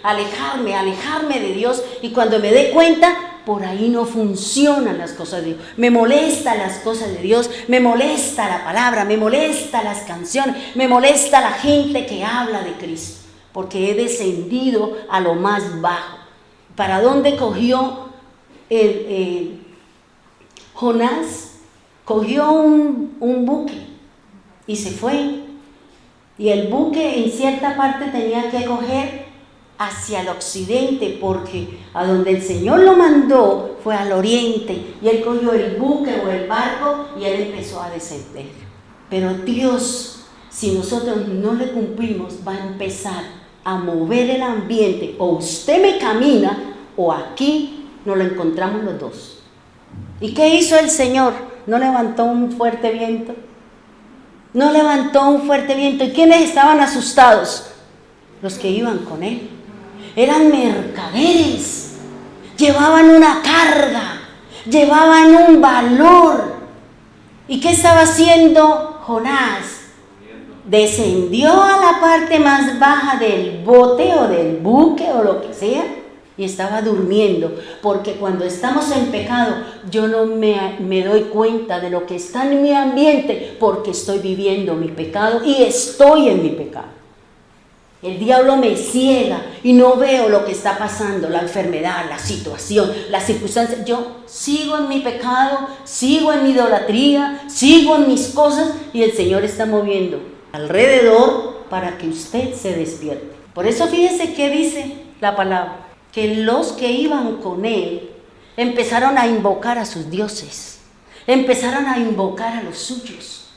alejarme de Dios, y cuando me dé cuenta, por ahí no funcionan las cosas de Dios. Me molesta las cosas de Dios, me molesta la palabra, me molesta las canciones, me molesta la gente que habla de Cristo, porque he descendido a lo más bajo. ¿Para dónde cogió Jonás? Cogió un buque y se fue. Y el buque en cierta parte tenía que coger hacia el occidente, porque a donde el Señor lo mandó fue al oriente. Y él cogió el buque o el barco y él empezó a descender. Pero Dios, si nosotros no le cumplimos, va a empezar a mover el ambiente. O usted me camina, o aquí nos lo encontramos los dos. ¿Y qué hizo el Señor? ¿No levantó un fuerte viento? No levantó un fuerte viento. ¿Y quiénes estaban asustados? Los que iban con él. Eran mercaderes. Llevaban una carga. Llevaban un valor. ¿Y qué estaba haciendo Jonás? Descendió a la parte más baja del bote o del buque o lo que sea, y estaba durmiendo, porque cuando estamos en pecado, yo no me doy cuenta de lo que está en mi ambiente, porque estoy viviendo mi pecado y estoy en mi pecado. El diablo me ciega y no veo lo que está pasando, la enfermedad, la situación, las circunstancias. Yo sigo en mi pecado, sigo en mi idolatría, sigo en mis cosas, y el Señor está moviendo alrededor para que usted se despierte. Por eso fíjese qué dice la palabra. Que los que iban con él empezaron a invocar a sus dioses, empezaron a invocar a los suyos,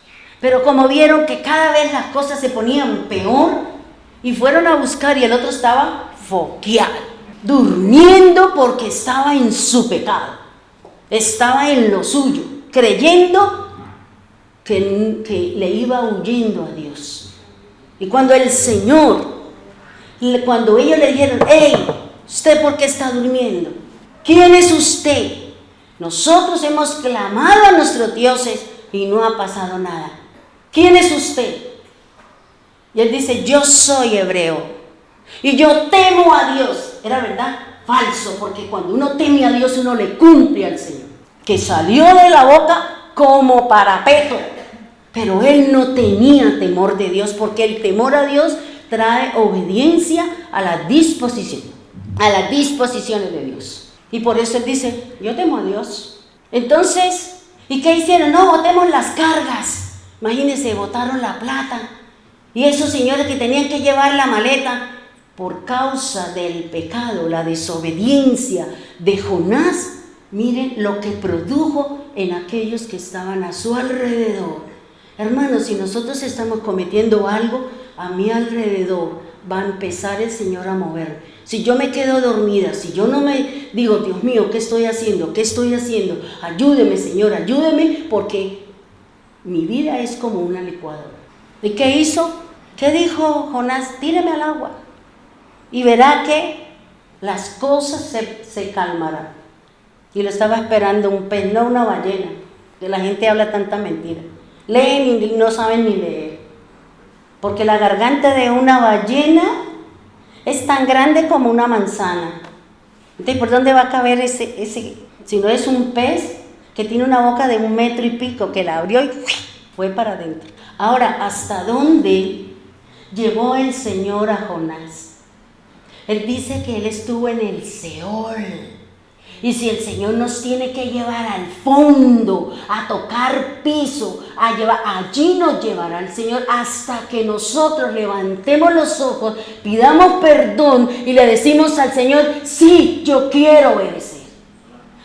pero como vieron que cada vez las cosas se ponían peor, y fueron a buscar, y el otro estaba foqueado, durmiendo porque estaba en su pecado, estaba en lo suyo, creyendo que le iba huyendo a Dios. Y cuando el Señor, cuando ellos le dijeron, ¡hey! ¿Usted por qué está durmiendo? ¿Quién es usted? Nosotros hemos clamado a nuestros dioses y no ha pasado nada. ¿Quién es usted? Y él dice, yo soy hebreo y yo temo a Dios. ¿Era verdad? Falso, porque cuando uno teme a Dios, uno le cumple al Señor. Que salió de la boca como parapeto. Pero él no tenía temor de Dios, porque el temor a Dios trae obediencia a la disposición. A las disposiciones de Dios. Y por eso él dice, yo temo a Dios. Entonces, ¿y qué hicieron? No, botemos las cargas. Imagínense, botaron la plata. Y esos señores que tenían que llevar la maleta, por causa del pecado, la desobediencia de Jonás, miren lo que produjo en aquellos que estaban a su alrededor. Hermanos, si nosotros estamos cometiendo algo, a mi alrededor va a empezar el Señor a mover. Si yo me quedo dormida, si yo no me digo, Dios mío, ¿qué estoy haciendo? ¿Qué estoy haciendo? Ayúdeme, Señor, ayúdeme, porque mi vida es como una licuadora. ¿Y qué hizo? ¿Qué dijo Jonás? Tíreme al agua y verá que las cosas se calmarán. Y lo estaba esperando un pez, no una ballena, que la gente habla tanta mentira. Leen y no saben ni leer. Porque la garganta de una ballena es tan grande como una manzana. Entonces, ¿por dónde va a caber ese? Si no es un pez que tiene una boca de 1 metro y pico, que la abrió y fue para adentro. Ahora, ¿hasta dónde llevó el Señor a Jonás? Él dice que él estuvo en el Seol. Y si el Señor nos tiene que llevar al fondo, a tocar piso, allí nos llevará el Señor hasta que nosotros levantemos los ojos, pidamos perdón y le decimos al Señor, sí, yo quiero obedecer.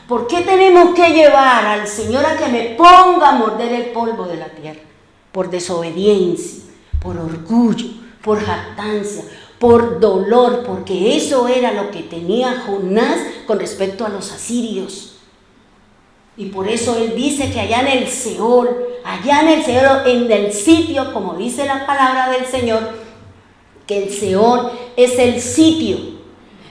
¿Por qué tenemos que llevar al Señor a que me ponga a morder el polvo de la tierra? Por desobediencia, por orgullo, por jactancia, por dolor, porque eso era lo que tenía Jonás con respecto a los asirios. Y por eso él dice que allá en el Seol, en el sitio, como dice la palabra del Señor, que el Seol es el sitio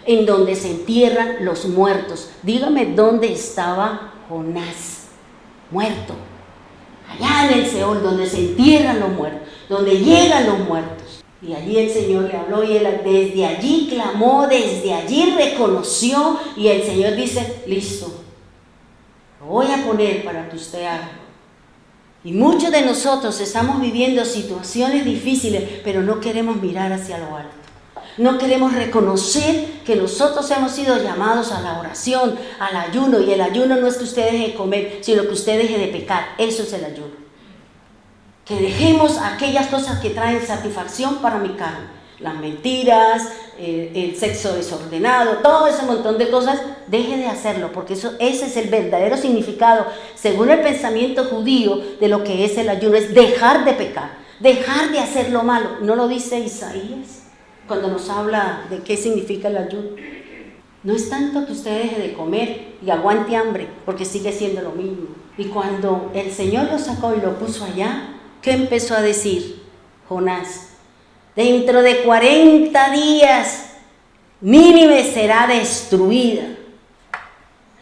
en donde se entierran los muertos. Dígame dónde estaba Jonás, muerto. Allá en el Seol, donde se entierran los muertos, donde llegan los muertos. Y allí el Señor le habló y él desde allí clamó, desde allí reconoció y el Señor dice, listo, lo voy a poner para que usted haga. Y muchos de nosotros estamos viviendo situaciones difíciles, pero no queremos mirar hacia lo alto. No queremos reconocer que nosotros hemos sido llamados a la oración, al ayuno, y el ayuno no es que usted deje de comer, sino que usted deje de pecar. Eso es el ayuno. Que dejemos aquellas cosas que traen satisfacción para mi carne, las mentiras, el sexo desordenado, todo ese montón de cosas, deje de hacerlo, porque ese es el verdadero significado, según el pensamiento judío, de lo que es el ayuno, es dejar de pecar, dejar de hacer lo malo. ¿No lo dice Isaías cuando nos habla de qué significa el ayuno? No es tanto que usted deje de comer y aguante hambre, porque sigue siendo lo mismo. Y cuando el Señor lo sacó y lo puso allá, ¿qué empezó a decir Jonás? Dentro de 40 días Nínive será destruida.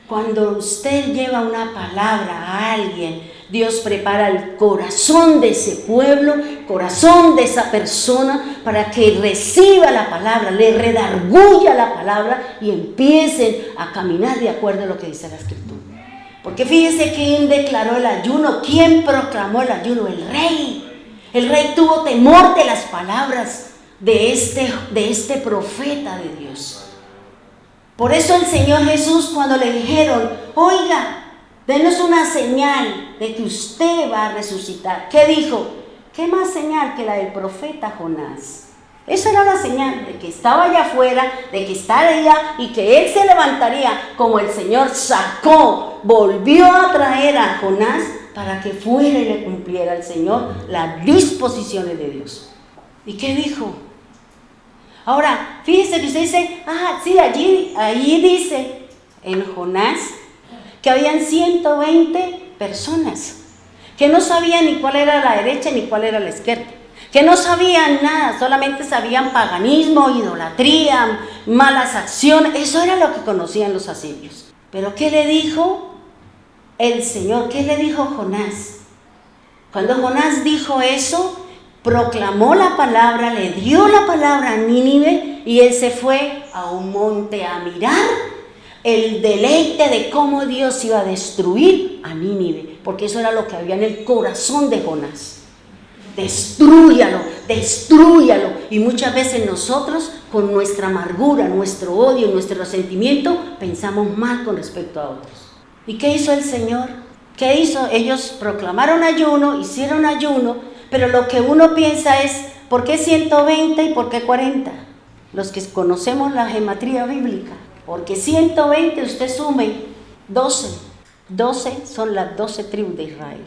Cuando usted lleva una palabra a alguien, Dios prepara el corazón de ese pueblo, corazón de esa persona, para que reciba la palabra, le redarguya la palabra y empiecen a caminar de acuerdo a lo que dice la Escritura. Porque fíjese quién declaró el ayuno, quién proclamó el ayuno, el rey. El rey tuvo temor de las palabras de este profeta de Dios. Por eso el Señor Jesús, cuando le dijeron, oiga, denos una señal de que usted va a resucitar, ¿qué dijo? ¿Qué más señal que la del profeta Jonás? Esa era la señal de que estaba allá afuera, de que estaría y que él se levantaría, como el Señor volvió a traer a Jonás para que fuera y le cumpliera al Señor las disposiciones de Dios. ¿Y qué dijo? Ahora, fíjese que usted dice, sí, allí dice en Jonás que habían 120 personas que no sabían ni cuál era la derecha ni cuál era la izquierda, que no sabían nada, solamente sabían paganismo, idolatría, malas acciones. Eso era lo que conocían los asirios. Pero ¿qué le dijo el Señor? ¿Qué le dijo Jonás? Cuando Jonás dijo eso, proclamó la palabra, le dio la palabra a Nínive y él se fue a un monte a mirar el deleite de cómo Dios iba a destruir a Nínive, porque eso era lo que había en el corazón de Jonás. Destrúyalo, destrúyalo. Y muchas veces nosotros, con nuestra amargura, nuestro odio, nuestro resentimiento, pensamos mal con respecto a otros. ¿Y qué hizo el Señor? ¿Qué hizo? Ellos proclamaron ayuno, hicieron ayuno, pero lo que uno piensa es, ¿por qué 120 y por qué 40? Los que conocemos la gematría bíblica, porque 120 usted sume 12. 12 son las 12 tribus de Israel.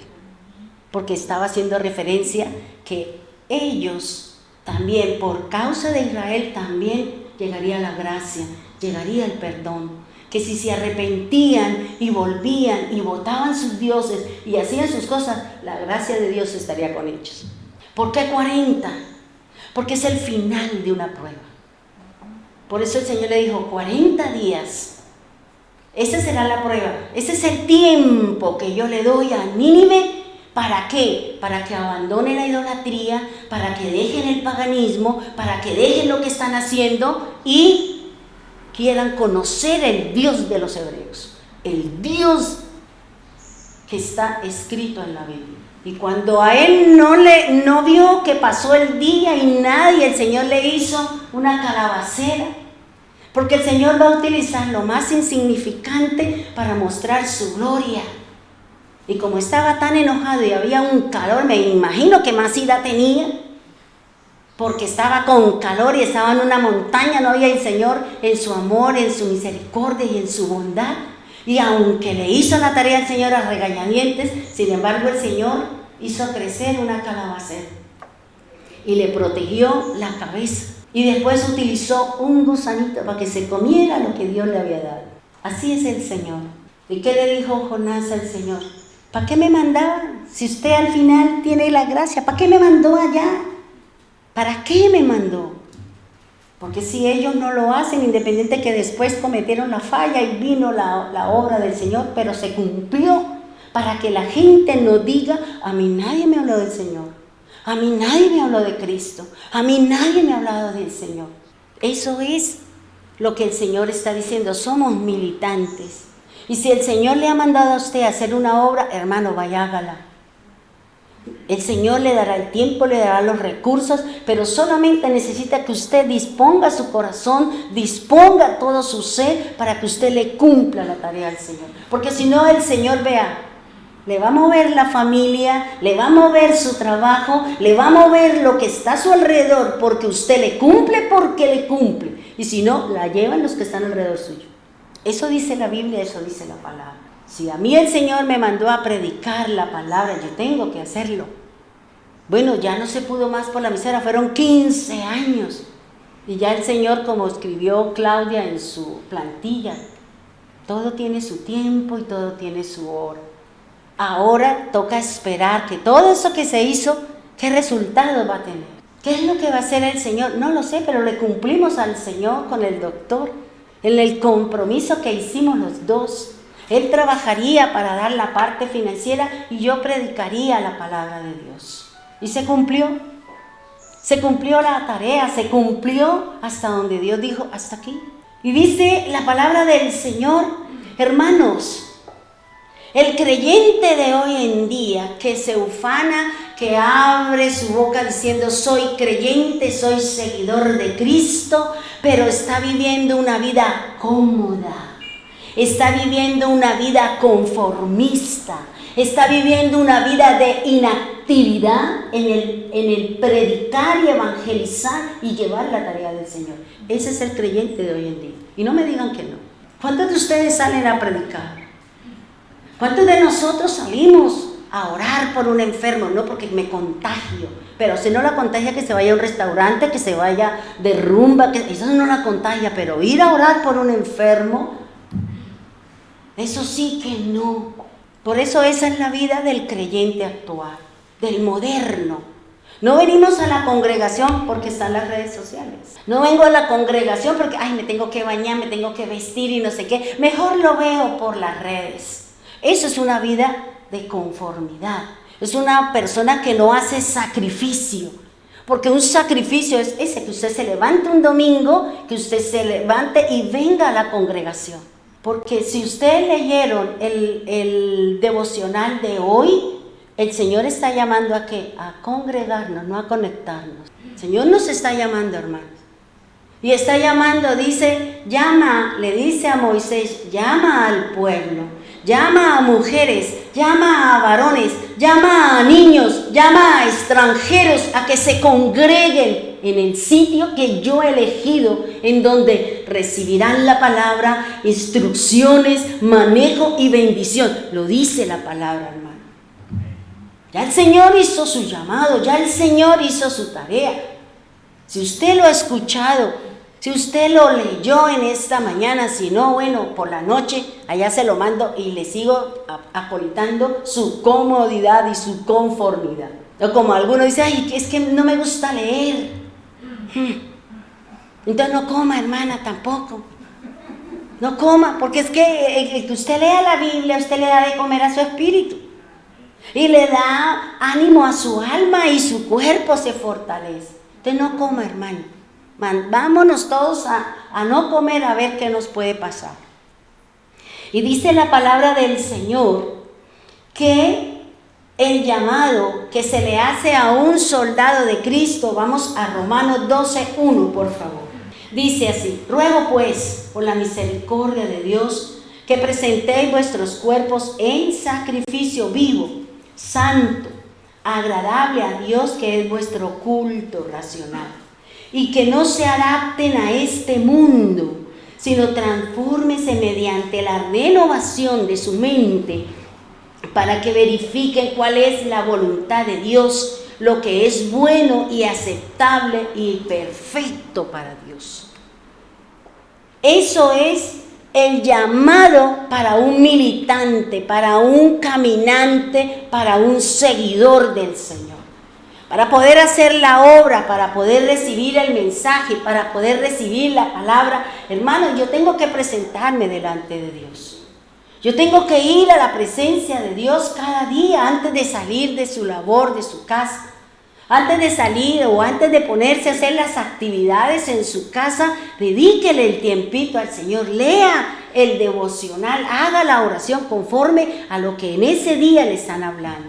Porque estaba haciendo referencia que ellos también, por causa de Israel, también llegaría la gracia, llegaría el perdón. Que si se arrepentían y volvían y votaban sus dioses y hacían sus cosas, la gracia de Dios estaría con ellos. ¿Por qué 40? Porque es el final de una prueba. Por eso el Señor le dijo, 40 días. Esa será la prueba. Ese es el tiempo que yo le doy a Nínive. ¿Para qué? Para que abandonen la idolatría, para que dejen el paganismo, para que dejen lo que están haciendo y quieran conocer el Dios de los hebreos, el Dios que está escrito en la Biblia. Y cuando a él no vio que pasó el día y nada, y el Señor le hizo una calabacera, Porque el Señor va a utilizar lo más insignificante para mostrar su gloria. Y como estaba tan enojado y había un calor, me imagino que más ira tenía, porque estaba con calor y estaba en una montaña, no había el Señor en su amor, en su misericordia y en su bondad. Y aunque le hizo la tarea al Señor a regañadientes, sin embargo el Señor hizo crecer una calabacera y le protegió la cabeza. Y después utilizó un gusanito para que se comiera lo que Dios le había dado. Así es el Señor. ¿Y qué le dijo Jonás al Señor? ¿Para qué me mandaba? Si usted al final tiene la gracia, ¿para qué me mandó allá? ¿Para qué me mandó? Porque si ellos no lo hacen, independiente que después cometieron la falla y vino la obra del Señor, pero se cumplió para que la gente no diga, a mí nadie me habló del Señor. A mí nadie me habló de Cristo. A mí nadie me ha hablado del Señor. Eso es lo que el Señor está diciendo. Somos militantes. Y si el Señor le ha mandado a usted a hacer una obra, hermano, vaya, hágala. El Señor le dará el tiempo, le dará los recursos, pero solamente necesita que usted disponga su corazón, disponga todo su ser para que usted le cumpla la tarea al Señor. Porque si no, el Señor, vea, le va a mover la familia, le va a mover su trabajo, le va a mover lo que está a su alrededor, porque usted le cumple, y si no, la llevan los que están alrededor suyo. Eso dice la Biblia, eso dice la palabra. Si a mí el Señor me mandó a predicar la palabra, yo tengo que hacerlo. Bueno, ya no se pudo más por la miseria, fueron 15 años. Y ya el Señor, como escribió Claudia en su plantilla, todo tiene su tiempo y todo tiene su hora. Ahora toca esperar que todo eso que se hizo, ¿qué resultado va a tener? ¿Qué es lo que va a hacer el Señor? No lo sé, pero le cumplimos al Señor con el doctor, en el compromiso que hicimos los dos. Él trabajaría para dar la parte financiera y yo predicaría la palabra de Dios. Y se cumplió la tarea, se cumplió hasta donde Dios dijo, hasta aquí. Y dice la palabra del Señor, hermanos, el creyente de hoy en día que se ufana, que abre su boca diciendo soy creyente, soy seguidor de Cristo, pero está viviendo una vida cómoda. Está viviendo una vida conformista, está viviendo una vida de inactividad en el predicar y evangelizar y llevar la tarea del Señor. Ese es el creyente de hoy en día. Y no me digan que no. ¿Cuántos de ustedes salen a predicar? ¿Cuántos de nosotros salimos a orar por un enfermo? No porque me contagio, pero si no la contagia que se vaya a un restaurante, que se vaya de rumba, eso no la contagia, pero ir a orar por un enfermo, eso sí que no. Por eso esa es la vida del creyente actual, del moderno. No venimos a la congregación porque están las redes sociales. No vengo a la congregación porque, me tengo que bañar, me tengo que vestir y no sé qué. Mejor lo veo por las redes. Eso es una vida de conformidad. Es una persona que no hace sacrificio. Porque un sacrificio es ese, que usted se levante un domingo, que usted se levante y venga a la congregación. Porque si ustedes leyeron el devocional de hoy, el Señor está llamando a ¿qué? A congregarnos, no a conectarnos. El Señor nos está llamando, hermanos. Y está llamando, le dice a Moisés, llama al pueblo, llama a mujeres, llama a varones, llama a niños, llama a extranjeros a que se congreguen en el sitio que yo he elegido, en donde recibirán la palabra, instrucciones, manejo y bendición. Lo dice la palabra, hermano. Ya el Señor hizo su llamado, ya el Señor hizo su tarea. Si usted lo ha escuchado, si usted lo leyó en esta mañana, si no, bueno, por la noche, allá se lo mando y le sigo acolitando su comodidad y su conformidad. O como algunos dicen, es que no me gusta leer. Entonces no coma, hermana, tampoco. No coma, porque es que usted lea la Biblia, usted le da de comer a su espíritu. Y le da ánimo a su alma y su cuerpo se fortalece. Entonces no coma, hermano. Vámonos todos a no comer, a ver qué nos puede pasar. Y dice la palabra del Señor que el llamado que se le hace a un soldado de Cristo, vamos a Romanos 12:1, por favor. Dice así: ruego pues, por la misericordia de Dios, que presentéis vuestros cuerpos en sacrificio vivo, santo, agradable a Dios, que es vuestro culto racional, y que no se adapten a este mundo, sino transfórmense mediante la renovación de su mente, para que verifiquen cuál es la voluntad de Dios, lo que es bueno y aceptable y perfecto para Dios. Eso es el llamado para un militante, para un caminante, para un seguidor del Señor. Para poder hacer la obra, para poder recibir el mensaje, para poder recibir la palabra, hermanos, yo tengo que presentarme delante de Dios. Yo tengo que ir a la presencia de Dios cada día antes de salir de su labor, de su casa. Antes de salir o antes de ponerse a hacer las actividades en su casa, dedíquele el tiempito al Señor, lea el devocional, haga la oración conforme a lo que en ese día le están hablando.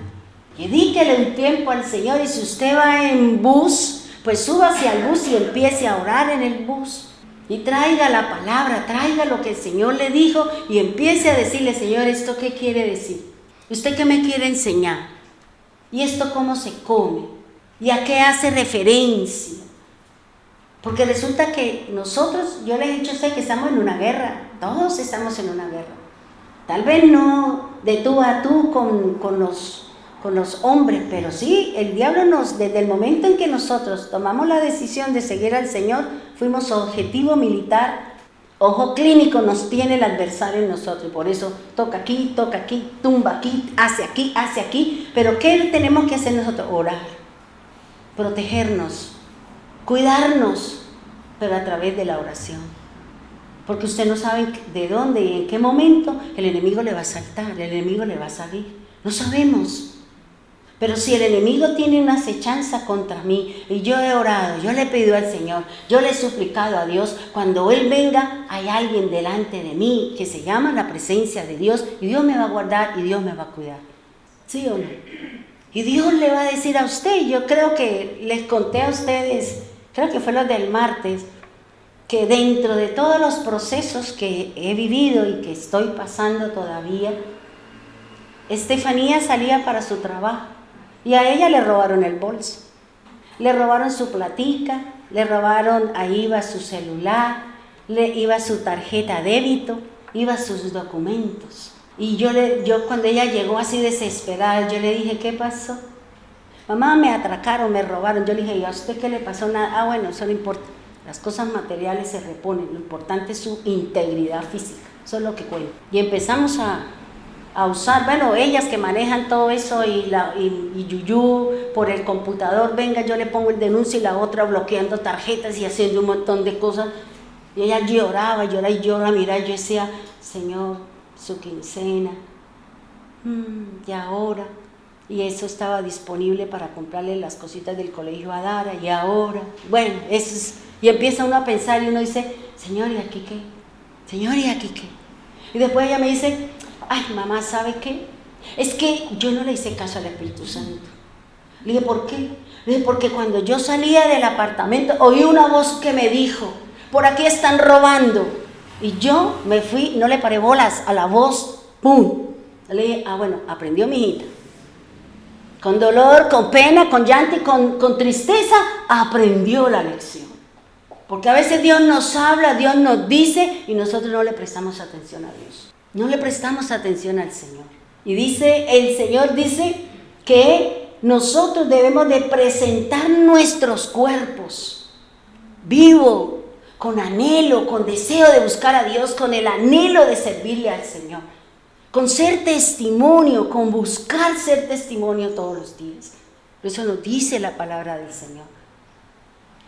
Dedíquele un tiempo al Señor, y si usted va en bus, pues súbase al bus y empiece a orar en el bus. Y traiga la palabra, traiga lo que el Señor le dijo y empiece a decirle: Señor, ¿esto qué quiere decir? ¿Usted qué me quiere enseñar? ¿Y esto cómo se come? ¿Y a qué hace referencia? Porque resulta que nosotros, yo les he dicho a usted que estamos en una guerra, todos estamos en una guerra. Tal vez no de tú a tú con los hombres, pero sí, el diablo desde el momento en que nosotros tomamos la decisión de seguir al Señor, fuimos objetivo militar, ojo clínico nos tiene el adversario en nosotros, y por eso toca aquí, tumba aquí, hace aquí, pero ¿qué tenemos que hacer nosotros? Orar, protegernos, cuidarnos, pero a través de la oración. Porque usted no sabe de dónde y en qué momento el enemigo le va a saltar, el enemigo le va a salir. No sabemos. Pero si el enemigo tiene una acechanza contra mí y yo he orado, yo le he pedido al Señor, yo le he suplicado a Dios, cuando Él venga hay alguien delante de mí que se llama la presencia de Dios, y Dios me va a guardar y Dios me va a cuidar. ¿Sí o no? Y Dios le va a decir a usted, yo creo que les conté a ustedes, creo que fue lo del martes, que dentro de todos los procesos que he vivido y que estoy pasando todavía, Estefanía salía para su trabajo y a ella le robaron el bolso, le robaron su platica, le robaron, ahí iba su celular, iba su tarjeta débito, iba sus documentos. Y yo cuando ella llegó así desesperada, yo le dije: ¿qué pasó? Mamá, me atracaron, me robaron. Yo le dije: ¿y a usted qué le pasó? Nada. Ah, bueno, eso no importa. Las cosas materiales se reponen. Lo importante es su integridad física. Eso es lo que cuenta. Y empezamos a usar, bueno, ellas que manejan todo eso y Yuyu por el computador, venga, yo le pongo el denuncio, y la otra bloqueando tarjetas y haciendo un montón de cosas. Y ella lloraba, mira, yo decía: Señor, su quincena, y ahora, y eso estaba disponible para comprarle las cositas del colegio a Dara, y ahora, bueno, eso es, y empieza uno a pensar y uno dice: Señor, ¿y aquí qué? Señor, ¿y aquí qué? Y después ella me dice: ay, mamá, ¿sabe qué? Es que yo no le hice caso al Espíritu Santo. Le dije: ¿por qué? Le dije: porque cuando yo salía del apartamento oí una voz que me dijo: por aquí están robando. Y yo me fui, no le paré bolas a la voz, ¡pum! Le dije: ah, bueno, aprendió mi hijita. Con dolor, con pena, con llanto y con tristeza, aprendió la lección. Porque a veces Dios nos habla, Dios nos dice, y nosotros no le prestamos atención a Dios. No le prestamos atención al Señor. Y el Señor dice que nosotros debemos de presentar nuestros cuerpos vivos, con anhelo, con deseo de buscar a Dios, con el anhelo de servirle al Señor, con ser testimonio, con buscar ser testimonio todos los días. Eso nos dice la palabra del Señor.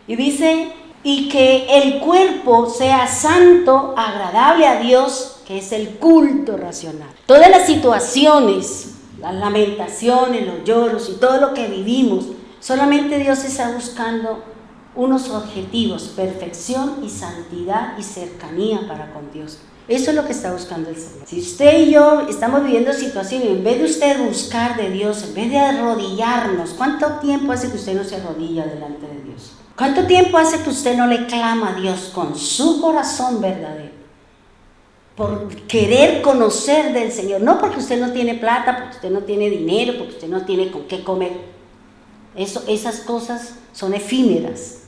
Y dice: y que el cuerpo sea santo, agradable a Dios, que es el culto racional. Todas las situaciones, las lamentaciones, los lloros y todo lo que vivimos, solamente Dios está buscando unos objetivos: perfección y santidad y cercanía para con Dios. Eso es lo que está buscando el Señor. Si usted y yo estamos viviendo situaciones, en vez de usted buscar de Dios, en vez de arrodillarnos, ¿cuánto tiempo hace que usted no se arrodilla delante de Dios? ¿Cuánto tiempo hace que usted no le clama a Dios con su corazón verdadero? Por querer conocer del Señor, no porque usted no tiene plata, porque usted no tiene dinero, porque usted no tiene con qué comer. Esas cosas son efímeras.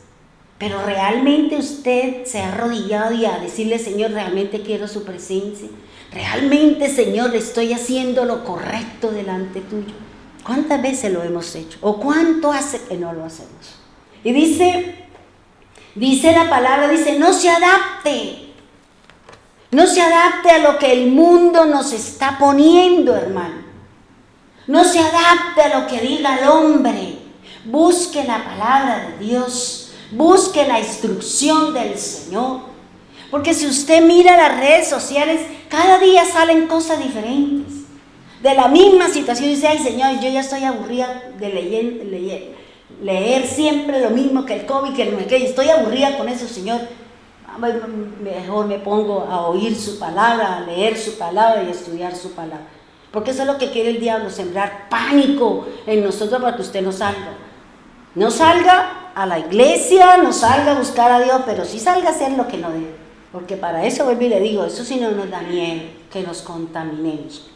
Pero realmente usted se ha arrodillado y a decirle, Señor, realmente quiero su presencia. Realmente, Señor, estoy haciendo lo correcto delante tuyo. ¿Cuántas veces lo hemos hecho? ¿O cuánto hace que no lo hacemos? Y dice la palabra, dice, no se adapte a lo que el mundo nos está poniendo, hermano. No se adapte a lo que diga el hombre. Busque la palabra de Dios. Busque la instrucción del Señor. Porque si usted mira las redes sociales, cada día salen cosas diferentes. De la misma situación, dice, ay Señor, yo ya estoy aburrida de leer siempre lo mismo que el COVID, que no, que estoy aburrida con eso, Señor. Mejor me pongo a oír su palabra, a leer su palabra y a estudiar su palabra. Porque eso es lo que quiere el diablo, sembrar pánico en nosotros para que usted no salga. No salga a la iglesia, no salga a buscar a Dios, pero sí salga a hacer lo que no debe. Porque para eso, vuelvo y le digo, eso sí no nos da miedo, que nos contaminemos.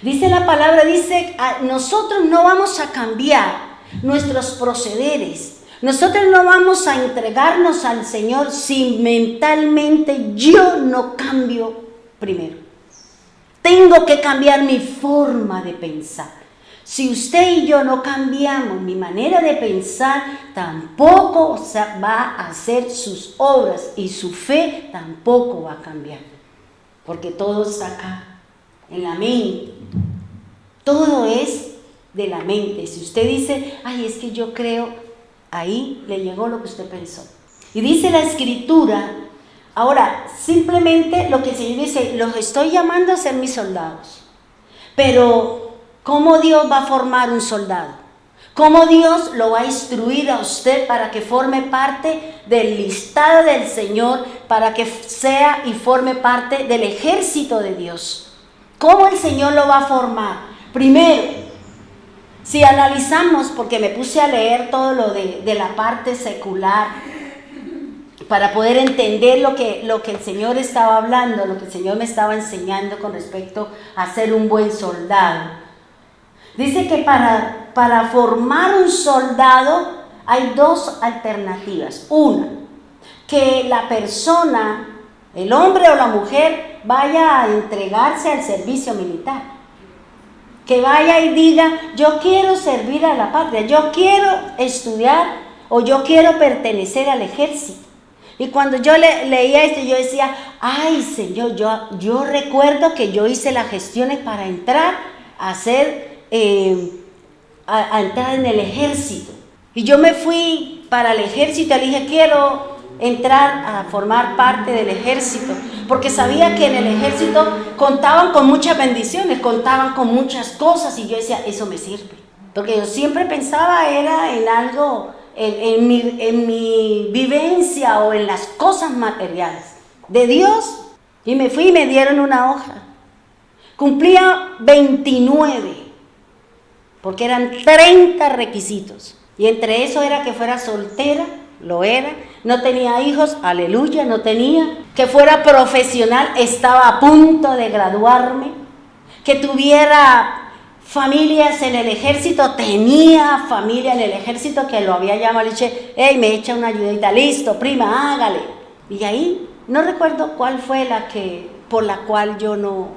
Dice la palabra, dice, nosotros no vamos a cambiar nuestros procederes. Nosotros no vamos a entregarnos al Señor si mentalmente yo no cambio primero. Tengo que cambiar mi forma de pensar. Si usted y yo no cambiamos mi manera de pensar, tampoco va a hacer sus obras y su fe tampoco va a cambiar. Porque todo está acá, en la mente. Todo es de la mente. Si usted dice, ay, es que yo creo, ahí le llegó lo que usted pensó. Y dice la Escritura, ahora, simplemente lo que el Señor dice, los estoy llamando a ser mis soldados. Pero ¿cómo Dios va a formar un soldado? ¿Cómo Dios lo va a instruir a usted para que forme parte del listado del Señor, para que sea y forme parte del ejército de Dios? ¿Cómo el Señor lo va a formar? Primero, si analizamos, porque me puse a leer todo lo de la parte secular, para poder entender lo que el Señor estaba hablando, lo que el Señor me estaba enseñando con respecto a ser un buen soldado. Dice que para formar un soldado hay dos alternativas. Una, que la persona, el hombre o la mujer, vaya a entregarse al servicio militar. Que vaya y diga, yo quiero servir a la patria, yo quiero estudiar o yo quiero pertenecer al ejército. Y cuando yo leía esto, yo decía, ay Señor, yo recuerdo que yo hice las gestiones para entrar a entrar en el ejército. Y yo me fui para el ejército y le dije, quiero entrar a formar parte del ejército, porque sabía que en el ejército contaban con muchas bendiciones, contaban con muchas cosas, y yo decía, eso me sirve. Porque yo siempre pensaba era en algo, en mi vivencia o en las cosas materiales de Dios. Y me fui y me dieron una hoja. Cumplía 29, porque eran 30 requisitos. Y entre eso era que fuera soltera, lo era. No tenía hijos, aleluya, no tenía. Que fuera profesional, estaba a punto de graduarme. Que tuviera familias en el ejército, tenía familia en el ejército que lo había llamado, le dije, hey, me echa una ayudita, listo, prima, hágale. Y ahí, no recuerdo cuál fue por la cual yo no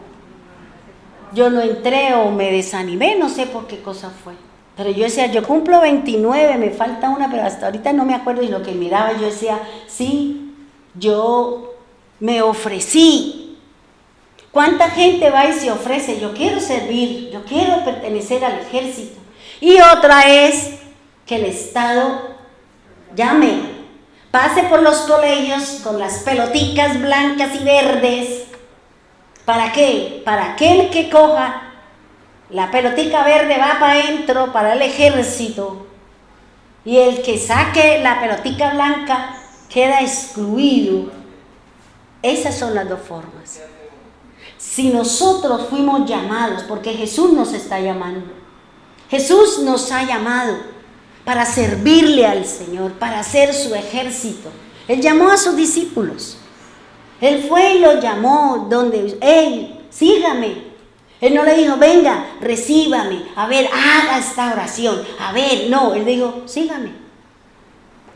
entré o me desanimé, no sé por qué cosa fue. Pero yo decía, yo cumplo 29, me falta una, pero hasta ahorita no me acuerdo. Y lo que miraba, yo decía, sí, yo me ofrecí. ¿Cuánta gente va y se ofrece? Yo quiero servir, yo quiero pertenecer al ejército. Y otra es que el Estado llame, pase por los colegios con las peloticas blancas y verdes. ¿Para qué? Para aquel que coja la pelotica verde va para adentro, para el ejército, y el que saque la pelotica blanca queda excluido Esas son las dos formas. Si nosotros fuimos llamados, porque Jesús nos está llamando, Jesús nos ha llamado para servirle al Señor, para ser su ejército. Él llamó a sus discípulos. Él fue y los llamó donde, hey, sígame. Él no le dijo, venga, recíbame, a ver, haga esta oración. A ver, no, él dijo, sígame.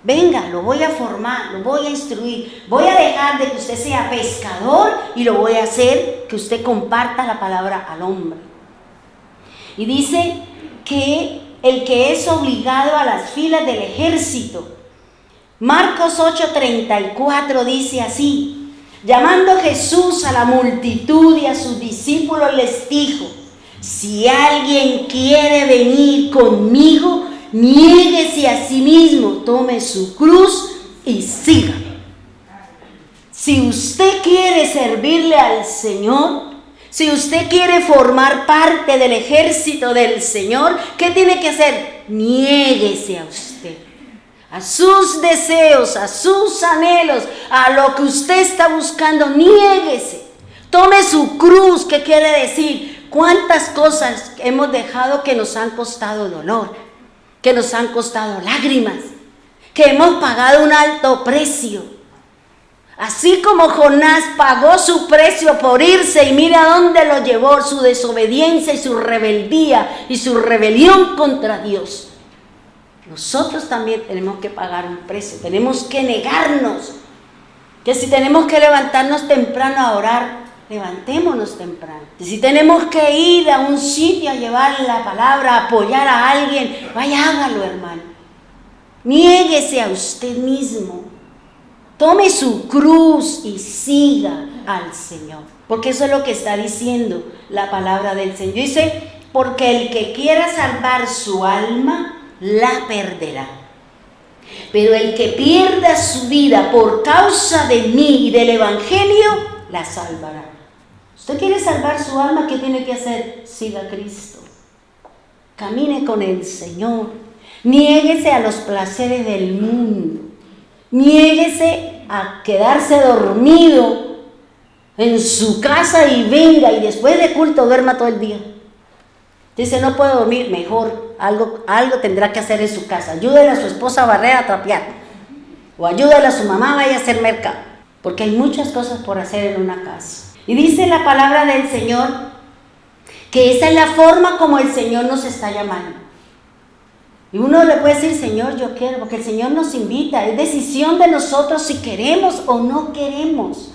Venga, lo voy a formar, lo voy a instruir. Voy a dejar de que usted sea pescador y lo voy a hacer que usted comparta la palabra al hombre. Y dice que el que es obligado a las filas del ejército, Marcos 8:34 dice así, llamando Jesús a la multitud y a sus discípulos les dijo, si alguien quiere venir conmigo, niéguese a sí mismo, tome su cruz y sígame. Si usted quiere servirle al Señor, si usted quiere formar parte del ejército del Señor, ¿qué tiene que hacer? Niéguese a usted, a sus deseos, a sus anhelos, a lo que usted está buscando, niéguese. Tome su cruz, ¿qué quiere decir? ¿Cuántas cosas hemos dejado que nos han costado dolor, que nos han costado lágrimas, que hemos pagado un alto precio? Así como Jonás pagó su precio por irse y mira a dónde lo llevó, su desobediencia y su rebeldía y su rebelión contra Dios. Nosotros también tenemos que pagar un precio, tenemos que negarnos, que si tenemos que levantarnos temprano a orar, levantémonos temprano. Y si tenemos que ir a un sitio a llevar la palabra, a apoyar a alguien, vaya, hágalo, hermano. Niéguese a usted mismo. Tome su cruz y siga al Señor. Porque eso es lo que está diciendo la palabra del Señor. Dice, porque el que quiera salvar su alma, la perderá. Pero el que pierda su vida por causa de mí y del Evangelio, la salvará. ¿Usted quiere salvar su alma? ¿Qué tiene que hacer? Siga a Cristo. Camine con el Señor. Niéguese a los placeres del mundo. Niéguese a quedarse dormido en su casa y venga y después de culto duerma todo el día. Dice, no puedo dormir, mejor, algo tendrá que hacer en su casa. Ayúdele a su esposa a barrer, a trapear. O ayúdele a su mamá, vaya a hacer mercado. Porque hay muchas cosas por hacer en una casa. Y dice la palabra del Señor que esa es la forma como el Señor nos está llamando. Y uno le puede decir, Señor, yo quiero, porque el Señor nos invita. Es decisión de nosotros si queremos o no queremos.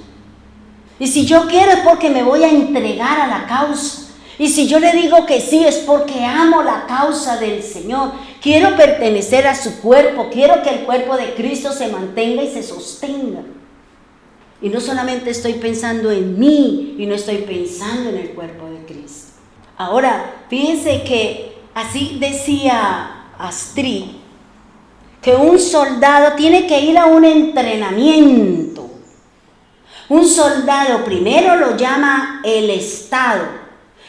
Y si yo quiero es porque me voy a entregar a la causa. Y si yo le digo que sí es porque amo la causa del Señor. Quiero pertenecer a su cuerpo. Quiero que el cuerpo de Cristo se mantenga y se sostenga. Y no solamente estoy pensando en mí y no estoy pensando en el cuerpo de Cristo. Ahora, fíjense que así decía Astrid, que un soldado tiene que ir a un entrenamiento. Un soldado primero lo llama el Estado,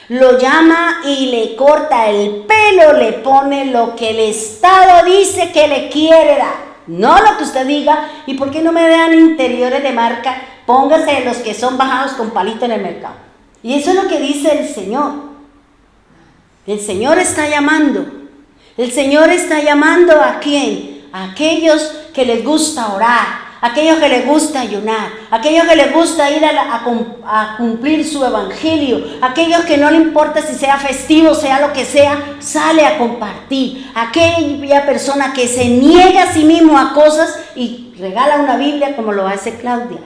lo llama y le corta el pelo, le pone lo que el Estado dice que le quiere dar, no lo que usted diga. ¿Y por qué no me dan interiores de marca? Póngase los que son bajados con palito en el mercado. Y eso es lo que dice el Señor. El Señor está llamando. El Señor está llamando ¿a quién? A aquellos que les gusta orar, a aquellos que les gusta ayunar, a aquellos que les gusta ir a cumplir su evangelio, a aquellos que no le importa si sea festivo, sea lo que sea, sale a compartir, a aquella persona que se niega a sí mismo a cosas y regala una Biblia como lo hace Claudia.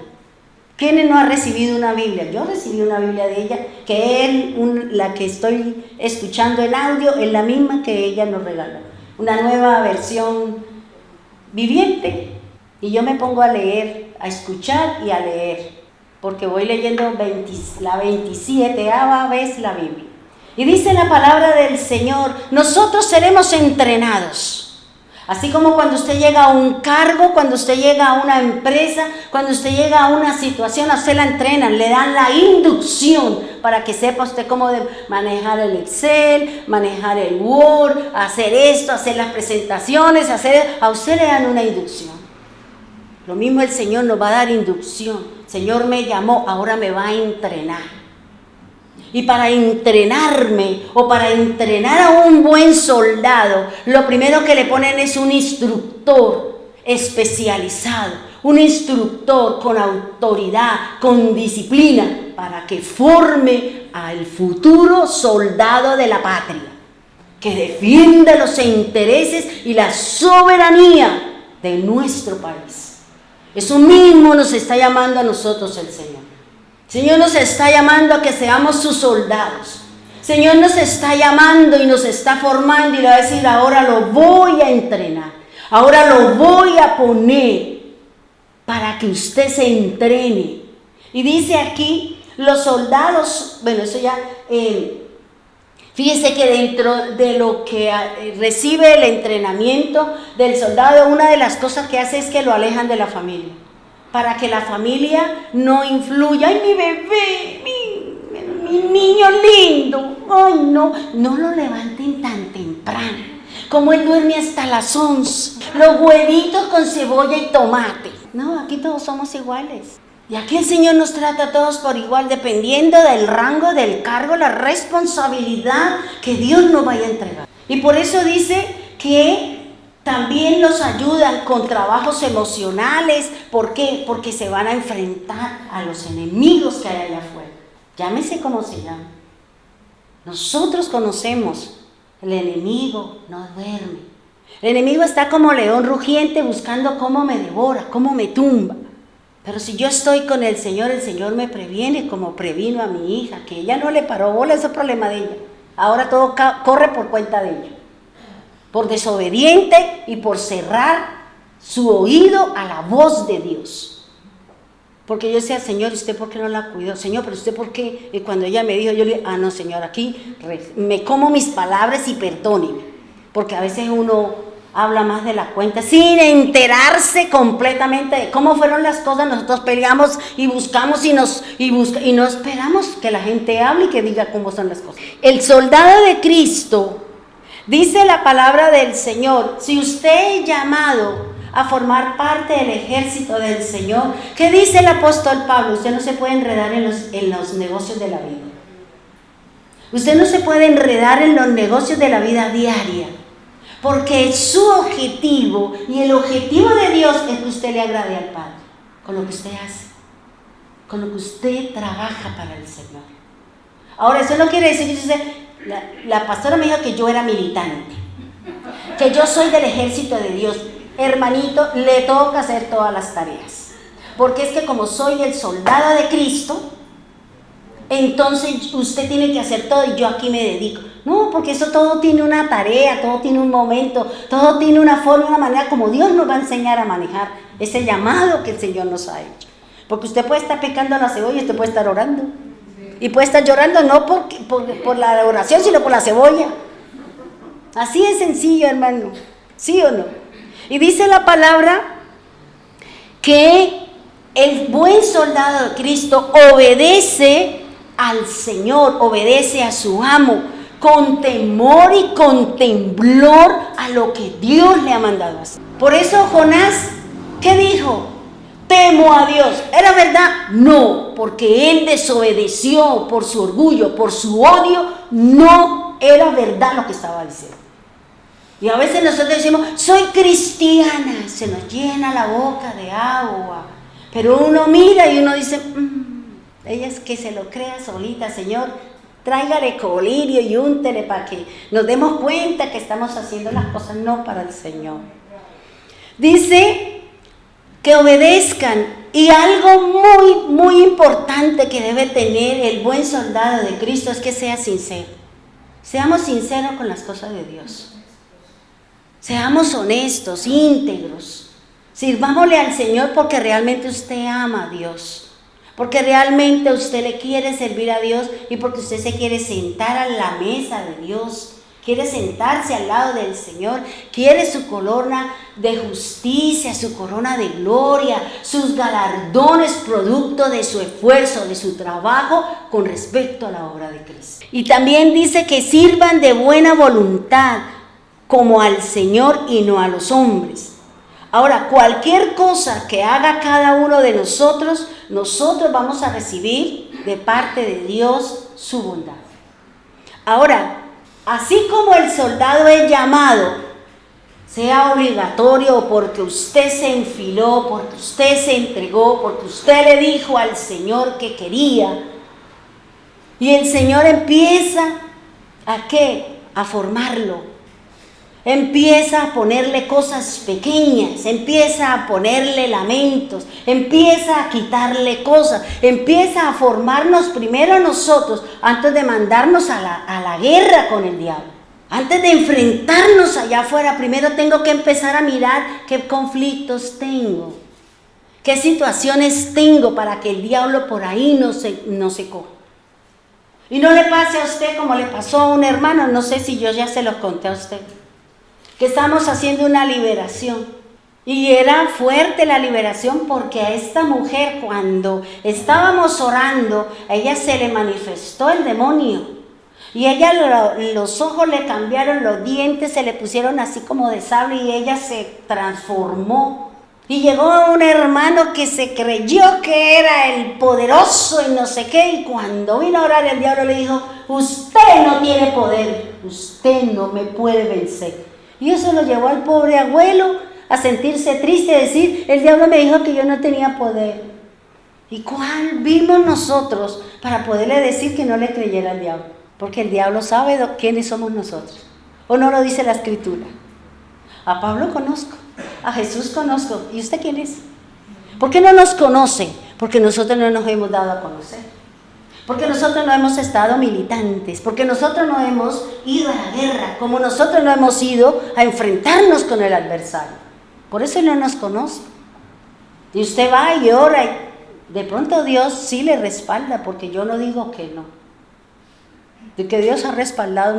¿Quién no ha recibido una Biblia? Yo recibí una Biblia de ella, que la que estoy escuchando el audio es la misma que ella nos regaló. Una nueva versión viviente. Y yo me pongo a leer, a escuchar y a leer, porque voy leyendo la 27ª vez la Biblia. Y dice la palabra del Señor, nosotros seremos entrenados. Así como cuando usted llega a un cargo, cuando usted llega a una empresa, cuando usted llega a una situación, a usted la entrenan, le dan la inducción para que sepa usted cómo manejar el Excel, manejar el Word, hacer esto, hacer las presentaciones, a usted le dan una inducción. Lo mismo el Señor nos va a dar inducción. El Señor me llamó, ahora me va a entrenar. Y para entrenarme o para entrenar a un buen soldado, lo primero que le ponen es un instructor especializado, un instructor con autoridad, con disciplina, para que forme al futuro soldado de la patria, que defienda los intereses y la soberanía de nuestro país. Eso mismo nos está llamando a nosotros el Señor. El Señor nos está llamando a que seamos sus soldados. El Señor nos está llamando y nos está formando y le va a decir, ahora lo voy a entrenar, ahora lo voy a poner para que usted se entrene. Y dice aquí, los soldados, bueno, eso ya, fíjese que dentro de lo que recibe el entrenamiento del soldado, una de las cosas que hace es que lo alejan de la familia, para que la familia no influya. ¡Ay, mi bebé! Mi niño lindo! ¡Ay, no lo levanten tan temprano! Como él duerme hasta las 11. Los huevitos con cebolla y tomate. No, aquí todos somos iguales. Y aquí el Señor nos trata a todos por igual, dependiendo del rango, del cargo, la responsabilidad que Dios nos vaya a entregar. Y por eso dice que también los ayudan con trabajos emocionales. ¿Por qué? Porque se van a enfrentar a los enemigos que hay allá afuera. Llámese como se llame. Nosotros conocemos, el enemigo no duerme. El enemigo está como león rugiente buscando cómo me devora, cómo me tumba. Pero si yo estoy con el Señor me previene como previno a mi hija, que ella no le paró bola, ese es el problema de ella. Ahora todo corre por cuenta de ella. Por desobediente y por cerrar su oído a la voz de Dios. Porque yo decía, Señor, ¿usted por qué no la cuidó? Señor, pero ¿usted por qué? Y cuando ella me dijo, yo le dije, no, Señor, aquí me como mis palabras y perdóneme. Porque a veces uno habla más de la cuenta sin enterarse completamente de cómo fueron las cosas. Nosotros peleamos y buscamos y no esperamos que la gente hable y que diga cómo son las cosas. El soldado de Cristo, dice la palabra del Señor, si usted es llamado a formar parte del ejército del Señor, ¿qué dice el apóstol Pablo? Usted no se puede enredar en los negocios de la vida. Usted no se puede enredar en los negocios de la vida diaria, porque su objetivo y el objetivo de Dios es que usted le agrade al Padre, con lo que usted hace, con lo que usted trabaja para el Señor. Ahora, eso no quiere decir que la pastora me dijo que yo era militante, que yo soy del ejército de Dios. Hermanito, le toca hacer todas las tareas, porque es que como soy el soldado de Cristo, entonces usted tiene que hacer todo y yo aquí me dedico. No, porque eso todo tiene una tarea, todo tiene un momento, todo tiene una forma, una manera como Dios nos va a enseñar a manejar ese llamado que el Señor nos ha hecho. Porque usted puede estar picando la cebolla y usted puede estar orando. Y puede estar llorando no por la oración, sino por la cebolla. Así es sencillo, hermano. ¿Sí o no? Y dice la palabra que el buen soldado de Cristo obedece al Señor, obedece a su amo, con temor y con temblor a lo que Dios le ha mandado hacer. Por eso Jonás, ¿qué dijo? Temo a Dios. ¿Era verdad? No, porque él desobedeció por su orgullo, por su odio. No era verdad lo que estaba diciendo. Y a veces nosotros decimos, soy cristiana, se nos llena la boca de agua. Pero uno mira y uno dice, ella es que se lo crea solita, Señor, tráigale colirio y úntele para que nos demos cuenta que estamos haciendo las cosas no para el Señor. Dice que obedezcan, y algo muy, muy importante que debe tener el buen soldado de Cristo es que sea sincero. Seamos sinceros con las cosas de Dios. Seamos honestos, íntegros. Sirvámosle al Señor porque realmente usted ama a Dios. Porque realmente usted le quiere servir a Dios y porque usted se quiere sentar a la mesa de Dios. Quiere sentarse al lado del Señor. Quiere su corona de justicia, su corona de gloria, sus galardones producto de su esfuerzo, de su trabajo con respecto a la obra de Cristo. Y también dice que sirvan de buena voluntad, como al Señor y no a los hombres, Ahora, cualquier cosa que haga cada uno de nosotros, nosotros vamos a recibir de parte de Dios su bondad. Ahora, así como el soldado es llamado, sea obligatorio o porque usted se enfiló, porque usted se entregó, porque usted le dijo al Señor que quería, y el Señor empieza ¿a qué? A formarlo. Empieza a ponerle cosas pequeñas, empieza a ponerle lamentos, empieza a quitarle cosas, empieza a formarnos primero a nosotros antes de mandarnos a la guerra con el diablo. Antes de enfrentarnos allá afuera, primero tengo que empezar a mirar qué conflictos tengo, qué situaciones tengo para que el diablo por ahí no se coja. Y no le pase a usted como le pasó a un hermano, no sé si yo ya se lo conté a usted, que estamos haciendo una liberación. Y era fuerte la liberación porque a esta mujer, cuando estábamos orando, a ella se le manifestó el demonio. Y ella los ojos le cambiaron, los dientes se le pusieron así como de sable y ella se transformó. Y llegó un hermano que se creyó que era el poderoso y no sé qué. Y cuando vino a orar el diablo le dijo, usted no tiene poder, usted no me puede vencer. Y eso lo llevó al pobre abuelo a sentirse triste y decir, el diablo me dijo que yo no tenía poder. ¿Y cuál vimos nosotros para poderle decir que no le creyera al diablo? Porque el diablo sabe quiénes somos nosotros. ¿O no lo dice la Escritura? A Pablo conozco, a Jesús conozco. ¿Y usted quién es? ¿Por qué no nos conoce? Porque nosotros no nos hemos dado a conocer. Porque nosotros no hemos estado militantes. Porque nosotros no hemos ido a la guerra. Como nosotros no hemos ido a enfrentarnos con el adversario. Por eso no nos conoce. Y usted va y ora y de pronto Dios sí le respalda. Porque yo no digo que no. De que Dios ha respaldado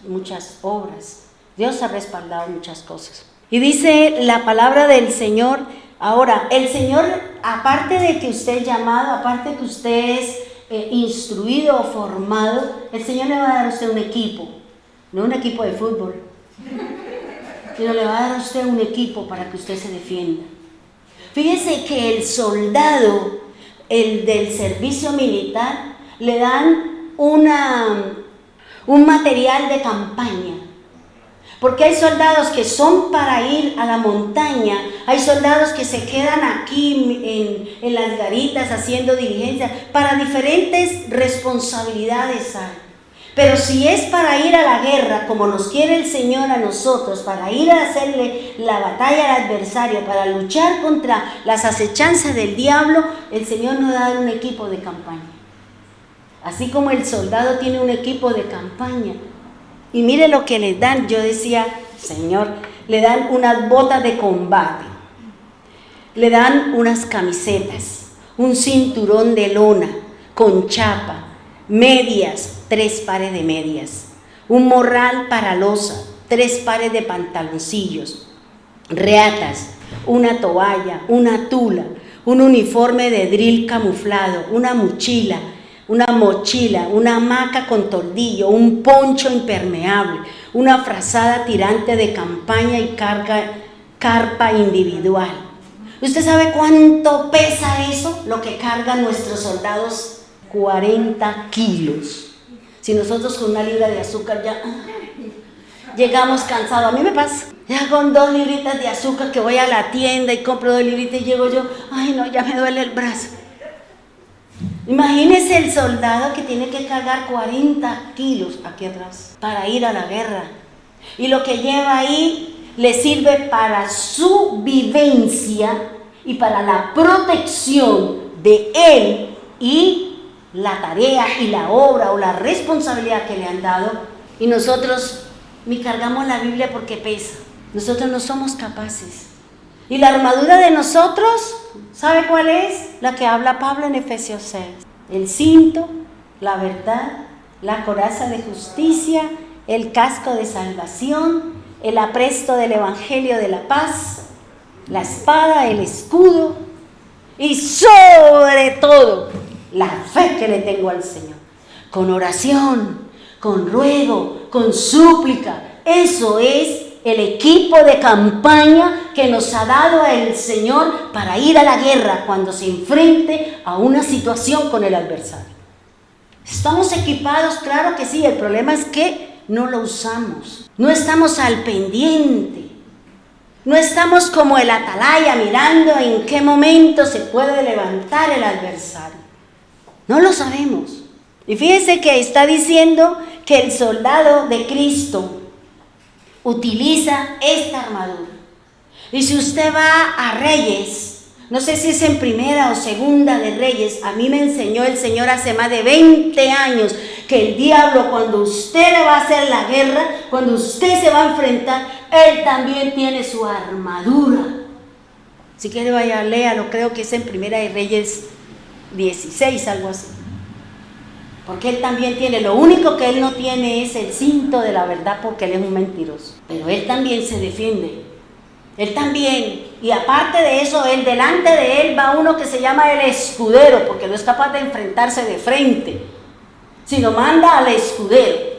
muchas obras. Dios ha respaldado muchas cosas. Y dice la palabra del Señor, ahora, el Señor, aparte de que usted es llamado, aparte de que usted es instruido o formado, el Señor le va a dar a usted un equipo, no un equipo de fútbol, sino le va a dar a usted un equipo para que usted se defienda. Fíjese que el soldado, el del servicio militar, le dan un material de campaña. Porque hay soldados que son para ir a la montaña, hay soldados que se quedan aquí en las garitas haciendo diligencia, para diferentes responsabilidades hay. Pero si es para ir a la guerra, como nos quiere el Señor a nosotros, para ir a hacerle la batalla al adversario, para luchar contra las acechanzas del diablo, el Señor nos da un equipo de campaña. Así como el soldado tiene un equipo de campaña. Y mire lo que les dan. Yo decía, Señor, le dan unas botas de combate. Le dan unas camisetas, un cinturón de lona con chapa, medias, 3 pares de medias, un morral para loza, 3 pares de pantaloncillos, reatas, una toalla, una tula, un uniforme de drill camuflado, una mochila, una hamaca con toldillo, un poncho impermeable, una frazada tirante de campaña y carpa individual. ¿Usted sabe cuánto pesa eso? Lo que cargan nuestros soldados, 40 kilos. Si nosotros con 1 libra de azúcar ya llegamos cansados. A mí me pasa. Ya con 2 libritas de azúcar que voy a la tienda y compro 2 libritas y llego yo, ay no, ya me duele el brazo. Imagínese el soldado que tiene que cargar 40 kilos aquí atrás para ir a la guerra. Y lo que lleva ahí le sirve para su vivencia y para la protección de él y la tarea y la obra o la responsabilidad que le han dado. Y nosotros ni cargamos la Biblia porque pesa. Nosotros no somos capaces. Y la armadura de nosotros, ¿sabe cuál es? La que habla Pablo en Efesios 6. El cinto, la verdad, la coraza de justicia, el casco de salvación, el apresto del evangelio de la paz, la espada, el escudo y sobre todo la fe que le tengo al Señor. Con oración, con ruego, con súplica. Eso es el equipo de campaña que nos ha dado el Señor para ir a la guerra cuando se enfrente a una situación con el adversario. ¿Estamos equipados? Claro que sí, el problema es que no lo usamos, no estamos al pendiente, no estamos como el atalaya mirando en qué momento se puede levantar el adversario. No lo sabemos. Y fíjense que está diciendo que el soldado de Cristo utiliza esta armadura. Y si usted va a Reyes, no sé si es en Primera o Segunda de Reyes, a mí me enseñó el Señor hace más de 20 años que el diablo, cuando usted le va a hacer la guerra, cuando usted se va a enfrentar, él también tiene su armadura. Si quiere vaya, léalo, creo que es en Primera de Reyes 16, algo así. Porque él también tiene, lo único que él no tiene es el cinto de la verdad, porque él es un mentiroso. Pero él también se defiende. Él también, y aparte de eso, él delante de él va uno que se llama el escudero, porque no es capaz de enfrentarse de frente, sino manda al escudero.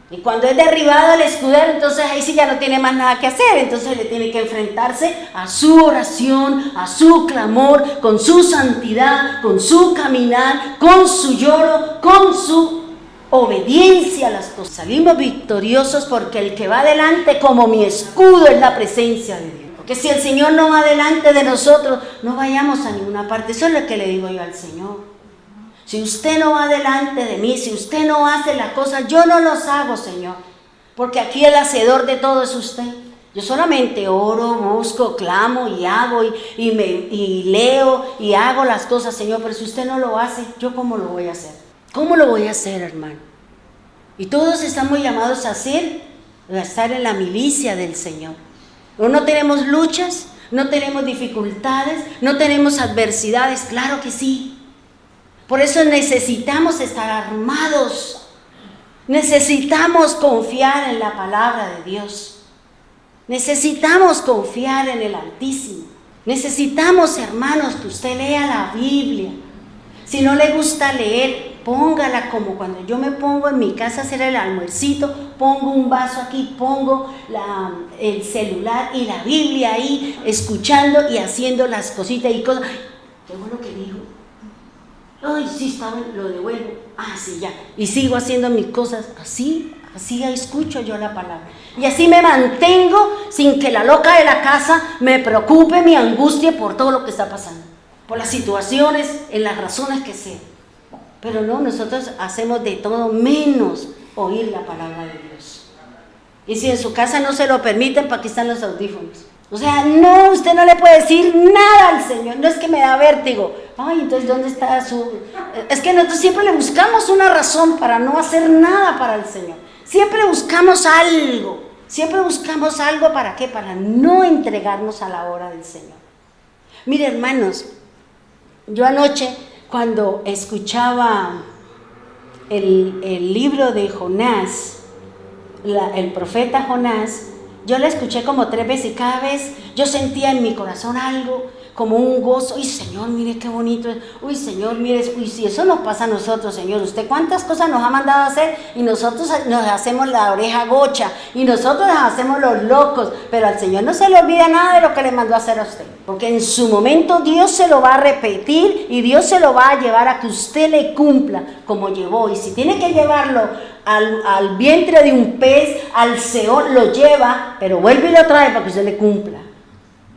Y cuando es derribado el escudero, entonces ahí sí ya no tiene más nada que hacer, entonces le tiene que enfrentarse a su oración, a su clamor, con su santidad, con su caminar, con su lloro, con su obediencia a las cosas. Salimos victoriosos porque el que va adelante como mi escudo es la presencia de Dios. Porque si el Señor no va delante de nosotros, no vayamos a ninguna parte. Eso es lo que le digo yo al Señor. Si usted no va delante de mí, si usted no hace las cosas, yo no los hago, Señor. Porque aquí el hacedor de todo es usted. Yo solamente oro, busco, clamo y hago y leo y hago las cosas, Señor. Pero si usted no lo hace, ¿yo cómo lo voy a hacer? ¿Cómo lo voy a hacer, hermano? Y todos estamos llamados a estar en la milicia del Señor. No tenemos luchas, no tenemos dificultades, no tenemos adversidades, claro que sí. Por eso necesitamos estar armados, necesitamos confiar en la palabra de Dios, necesitamos confiar en el Altísimo, necesitamos, hermanos, que usted lea la Biblia. Si no le gusta leer, póngala como cuando yo me pongo en mi casa a hacer el almuercito, pongo un vaso aquí, pongo el celular y la Biblia ahí, escuchando y haciendo las cositas y cosas. ¿Qué fue lo que dijo? Ay, sí, estaba, lo devuelvo. Ah, sí, ya. Y sigo haciendo mis cosas así escucho yo la palabra. Y así me mantengo sin que la loca de la casa me preocupe, me angustie por todo lo que está pasando. Por las situaciones, en las razones que sean. Pero no, nosotros hacemos de todo menos oír la palabra de Dios. Y si en su casa no se lo permiten, ¿para qué están los audífonos? O sea, no, usted no le puede decir nada al Señor. No es que me da vértigo. Ay, entonces, ¿dónde está su...? Es que nosotros siempre le buscamos una razón para no hacer nada para el Señor. Siempre buscamos algo. Siempre buscamos algo, ¿para qué? Para no entregarnos a la obra del Señor. Mire, hermanos, yo anoche, cuando escuchaba el libro de Jonás, el profeta Jonás, yo la escuché como 3 veces y cada vez yo sentía en mi corazón algo, como un gozo. Uy, Señor, mire qué bonito es. Uy, Señor, mire, uy, si eso nos pasa a nosotros, Señor. Usted cuántas cosas nos ha mandado a hacer y nosotros nos hacemos la oreja gocha y nosotros nos hacemos los locos. Pero al Señor no se le olvida nada de lo que le mandó a hacer a usted. Porque en su momento Dios se lo va a repetir y Dios se lo va a llevar a que usted le cumpla como llevó. Y si tiene que llevarlo al vientre de un pez, al Seol, lo lleva, pero vuelve y lo trae para que usted le cumpla.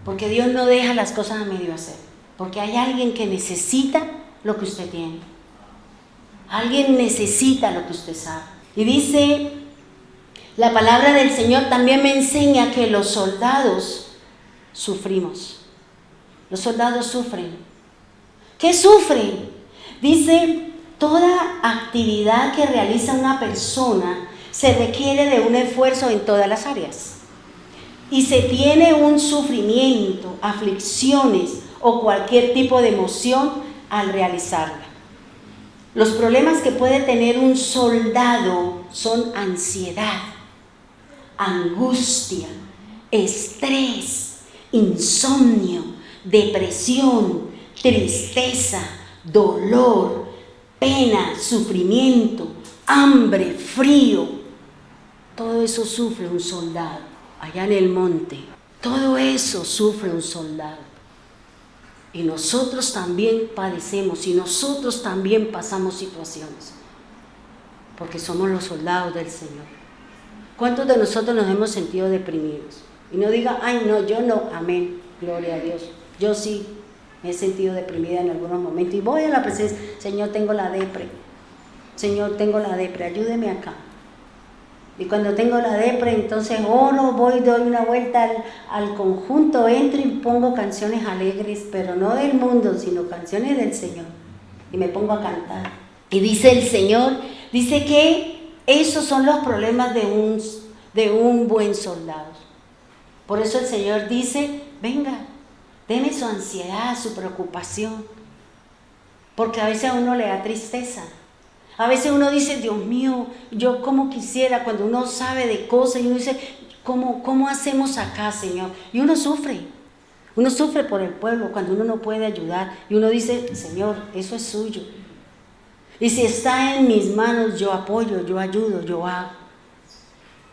Porque Dios no deja las cosas a medio hacer. Porque hay alguien que necesita lo que usted tiene. Alguien necesita lo que usted sabe. Y dice, la palabra del Señor también me enseña que los soldados sufrimos. Los soldados sufren. ¿Qué sufren? Dice, toda actividad que realiza una persona se requiere de un esfuerzo en todas las áreas. Y se tiene un sufrimiento, aflicciones o cualquier tipo de emoción al realizarla. Los problemas que puede tener un soldado son ansiedad, angustia, estrés, insomnio, depresión, tristeza, dolor, pena, sufrimiento, hambre, frío. Todo eso sufre un soldado allá en el monte. Todo eso sufre un soldado. Y nosotros también padecemos y nosotros también pasamos situaciones. Porque somos los soldados del Señor. ¿Cuántos de nosotros nos hemos sentido deprimidos? Y no diga, ay no, yo no, amén, gloria a Dios. Yo sí me he sentido deprimida en algunos momentos y voy a la presencia, Señor, tengo la depre, Señor, tengo la depre, ayúdeme acá. Y cuando tengo la depre, entonces oro, voy, doy una vuelta al conjunto, entro y pongo canciones alegres, pero no del mundo, sino canciones del Señor. Y me pongo a cantar. Y dice el Señor, dice que esos son los problemas de un buen soldado. Por eso el Señor dice, venga, deme su ansiedad, su preocupación. Porque a veces a uno le da tristeza. A veces uno dice, Dios mío, yo como quisiera, cuando uno sabe de cosas, y uno dice, ¿cómo hacemos acá, Señor? Y uno sufre por el pueblo, cuando uno no puede ayudar. Y uno dice, Señor, eso es suyo. Y si está en mis manos, yo apoyo, yo ayudo, yo hago.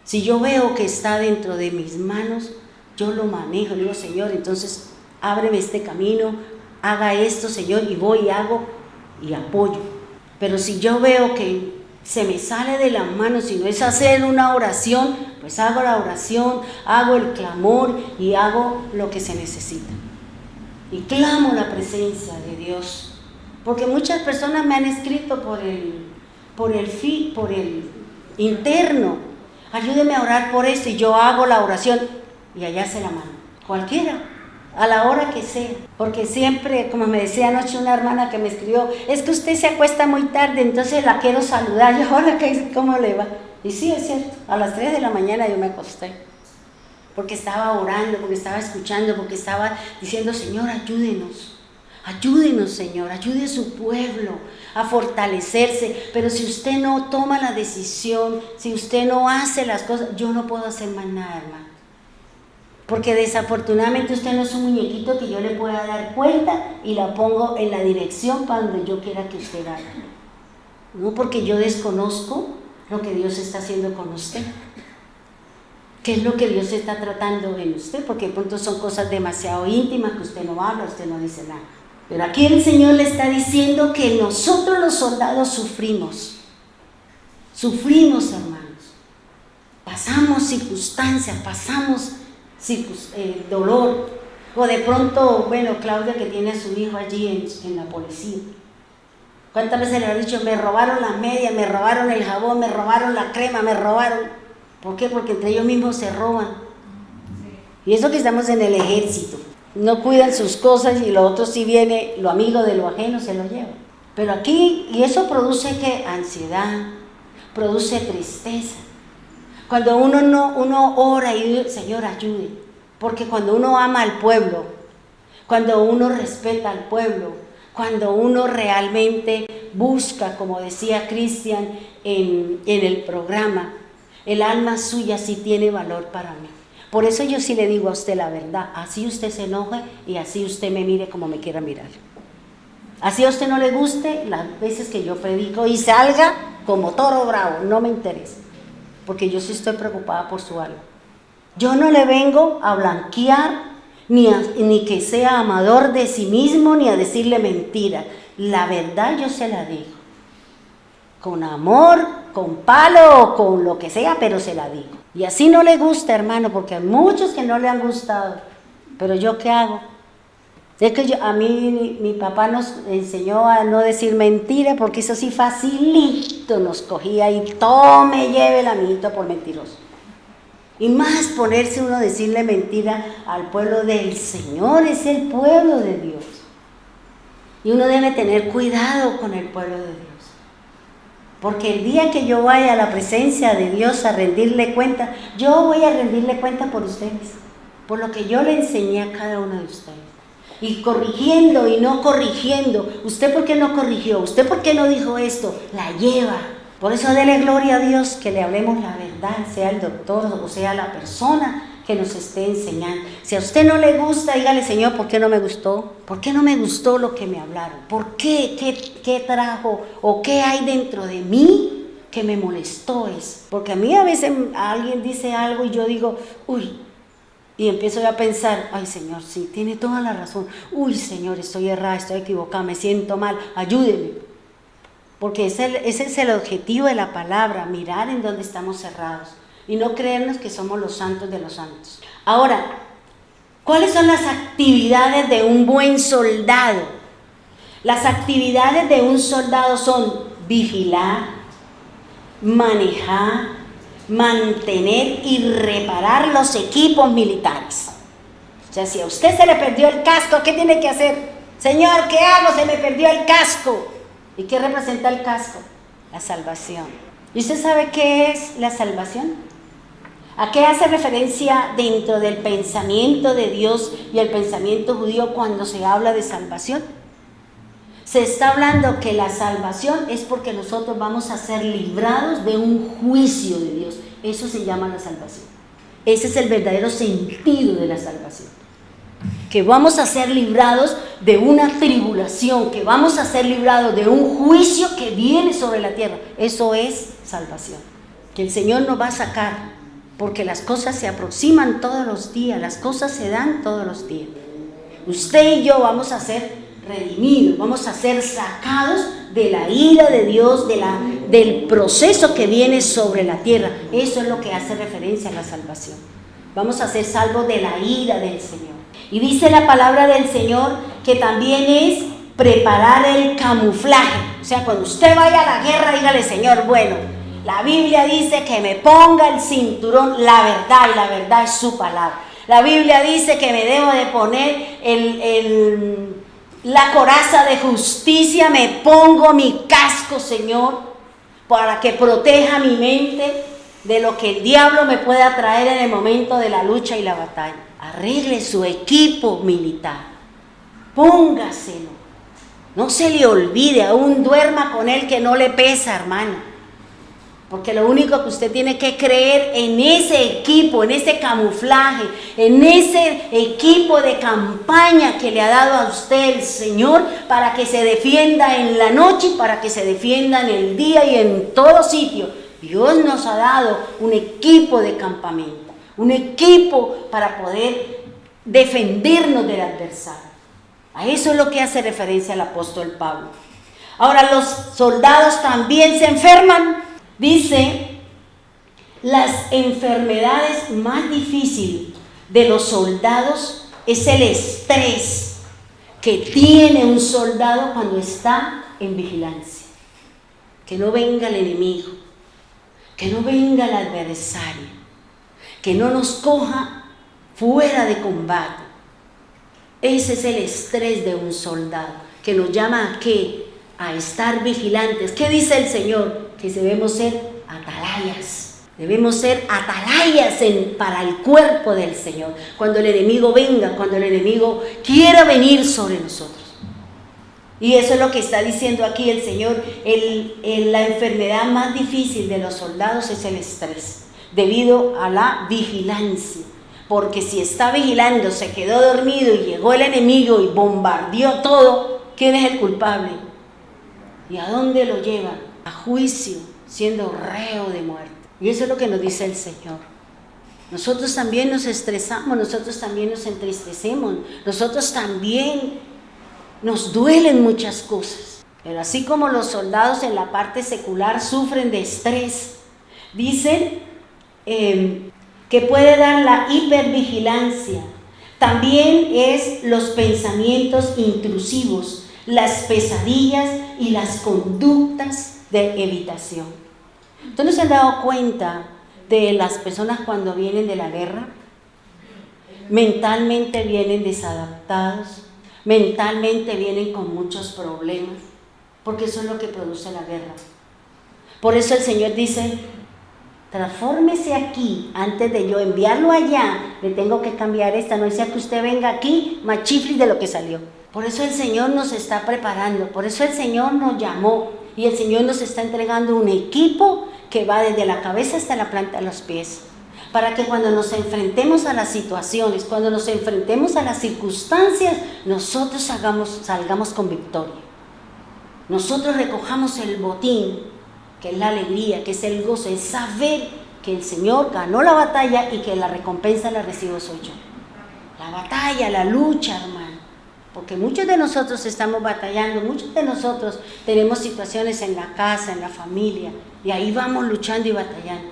Si yo veo que está dentro de mis manos, yo lo manejo. Le digo, Señor, entonces ábreme este camino, haga esto, Señor, y voy y hago y apoyo. Pero si yo veo que se me sale de las manos, si no es hacer una oración, pues hago la oración, hago el clamor y hago lo que se necesita. Y clamo la presencia de Dios. Porque muchas personas me han escrito por el interno, ayúdeme a orar por esto, y yo hago la oración y allá se la mando. Cualquiera. A la hora que sea, porque siempre, como me decía anoche una hermana que me escribió, es que usted se acuesta muy tarde, entonces la quiero saludar, y ahora ¿cómo le va? Y sí, es cierto, a las 3 de la mañana yo me acosté, porque estaba orando, porque estaba escuchando, porque estaba diciendo, Señor, ayúdenos Señor, ayude a su pueblo a fortalecerse, pero si usted no toma la decisión, si usted no hace las cosas, yo no puedo hacer más nada, hermano. Porque desafortunadamente usted no es un muñequito que yo le pueda dar cuenta y la pongo en la dirección para donde yo quiera que usted vaya. No, porque yo desconozco lo que Dios está haciendo con usted. ¿Qué es lo que Dios está tratando en usted? Porque de pronto son cosas demasiado íntimas que usted no habla, usted no dice nada. Pero aquí el Señor le está diciendo que nosotros los soldados sufrimos. Sufrimos, hermanos. Pasamos circunstancias, pasamos dolor, o de pronto, bueno, Claudia que tiene a su hijo allí en la policía, ¿cuántas veces le ha dicho, me robaron las medias, me robaron el jabón, me robaron la crema, me robaron? ¿Por qué? Porque entre ellos mismos se roban. Y eso que estamos en el ejército, no cuidan sus cosas y lo otro si viene, lo amigo de lo ajeno se lo lleva. Pero aquí, y eso produce ¿qué? Ansiedad, produce tristeza. Cuando uno ora y dice, Señor, ayude, porque cuando uno ama al pueblo, cuando uno respeta al pueblo, cuando uno realmente busca, como decía Cristian en el programa, el alma suya sí tiene valor para mí. Por eso yo sí le digo a usted la verdad, así usted se enoje y así usted me mire como me quiera mirar. Así a usted no le guste las veces que yo predico y salga como toro bravo, no me interesa. Porque yo sí estoy preocupada por su alma. Yo no le vengo a blanquear, ni que sea amador de sí mismo, ni a decirle mentira. La verdad yo se la digo. Con amor, con palo o con lo que sea, pero se la digo. Y así no le gusta, hermano, porque hay muchos que no le han gustado. Pero ¿yo qué hago? Es que a mí mi papá nos enseñó a no decir mentira, porque eso sí facilito nos cogía y tome, lleve el amiguito por mentiroso. Y más ponerse uno a decirle mentira al pueblo del Señor, es el pueblo de Dios. Y uno debe tener cuidado con el pueblo de Dios. Porque el día que yo vaya a la presencia de Dios a rendirle cuenta, yo voy a rendirle cuenta por ustedes, por lo que yo le enseñé a cada uno de ustedes. Y corrigiendo y no corrigiendo. ¿Usted por qué no corrigió? ¿Usted por qué no dijo esto? La lleva. Por eso dele gloria a Dios que le hablemos la verdad, sea el doctor o sea la persona que nos esté enseñando. Si a usted no le gusta, dígale, Señor, ¿por qué no me gustó? ¿Por qué no me gustó lo que me hablaron? ¿Por qué? ¿Qué trajo? ¿O qué hay dentro de mí que me molestó? Porque a mí a veces alguien dice algo y yo digo, uy, Y empiezo yo a pensar, ay Señor, sí, tiene toda la razón. Uy Señor, estoy errada, estoy equivocada, me siento mal, ayúdeme. Porque ese es el objetivo de la palabra, mirar en dónde estamos cerrados y no creernos que somos los santos de los santos. Ahora, ¿cuáles son las actividades de un buen soldado? Las actividades de un soldado son vigilar, manejar, mantener y reparar los equipos militares. O sea, si a usted se le perdió el casco, ¿qué tiene que hacer? Señor, ¿qué hago? Se me perdió el casco. ¿Y qué representa el casco? La salvación. ¿Y usted sabe qué es la salvación? ¿A qué hace referencia dentro del pensamiento de Dios y el pensamiento judío cuando se habla de salvación? Se está hablando que la salvación es porque nosotros vamos a ser librados de un juicio de Dios. Eso se llama la salvación. Ese es el verdadero sentido de la salvación. Que vamos a ser librados de una tribulación, que vamos a ser librados de un juicio que viene sobre la tierra. Eso es salvación. Que el Señor nos va a sacar, porque las cosas se aproximan todos los días, las cosas se dan todos los días. Usted y yo vamos a ser redimidos, vamos a ser sacados de la ira de Dios, del proceso que viene sobre la tierra. Eso es lo que hace referencia a la salvación. Vamos a ser salvos de la ira del Señor. Y dice la palabra del Señor que también es preparar el camuflaje. O sea, cuando usted vaya a la guerra, dígale, Señor, bueno, la Biblia dice que me ponga el cinturón, la verdad, y la verdad es su palabra. La Biblia dice que me debo de poner la coraza de justicia, me pongo mi casco, Señor, para que proteja mi mente de lo que el diablo me pueda traer en el momento de la lucha y la batalla. Arregle su equipo militar, póngaselo, no se le olvide, aún duerma con él que no le pesa, hermano. Porque lo único que usted tiene que creer en ese equipo, en ese camuflaje, en ese equipo de campaña que le ha dado a usted el Señor para que se defienda en la noche y para que se defienda en el día y en todo sitio. Dios nos ha dado un equipo de campamento, un equipo para poder defendernos del adversario. A eso es lo que hace referencia el apóstol Pablo. Ahora, los soldados también se enferman. Dice, las enfermedades más difíciles de los soldados es el estrés que tiene un soldado cuando está en vigilancia. Que no venga el enemigo, que no venga el adversario, que no nos coja fuera de combate. Ese es el estrés de un soldado, que nos llama ¿a qué? A estar vigilantes. ¿Qué dice el Señor? Que debemos ser atalayas. Debemos ser atalayas para el cuerpo del Señor. Cuando el enemigo venga, cuando el enemigo quiera venir sobre nosotros. Y eso es lo que está diciendo aquí el Señor. La enfermedad más difícil de los soldados es el estrés, debido a la vigilancia. Porque si está vigilando, se quedó dormido y llegó el enemigo y bombardeó todo, ¿quién es el culpable? ¿Y a dónde lo lleva? A juicio, siendo reo de muerte. Y eso es lo que nos dice el Señor. Nosotros también nos estresamos, nosotros también nos entristecemos, nosotros también nos duelen muchas cosas. Pero así como los soldados en la parte secular sufren de estrés, dicen que puede dar la hipervigilancia. También es los pensamientos intrusivos, las pesadillas y las conductas de evitación. ¿Ustedes se han dado cuenta de las personas cuando vienen de la guerra? Mentalmente vienen desadaptados, mentalmente vienen con muchos problemas, porque eso es lo que produce la guerra. Por eso el Señor dice, transfórmese aquí, antes de yo enviarlo allá, le tengo que cambiar esta, no sea que usted venga aquí más chiflis de lo que salió. Por eso el Señor nos está preparando, por eso el Señor nos llamó. Y el Señor nos está entregando un equipo que va desde la cabeza hasta la planta de los pies. Para que cuando nos enfrentemos a las situaciones, cuando nos enfrentemos a las circunstancias, nosotros salgamos con victoria. Nosotros recojamos el botín, que es la alegría, que es el gozo, es saber que el Señor ganó la batalla y que la recompensa la recibo soy yo. La batalla, la lucha, hermano. Porque muchos de nosotros estamos batallando, muchos de nosotros tenemos situaciones en la casa, en la familia, y ahí vamos luchando y batallando,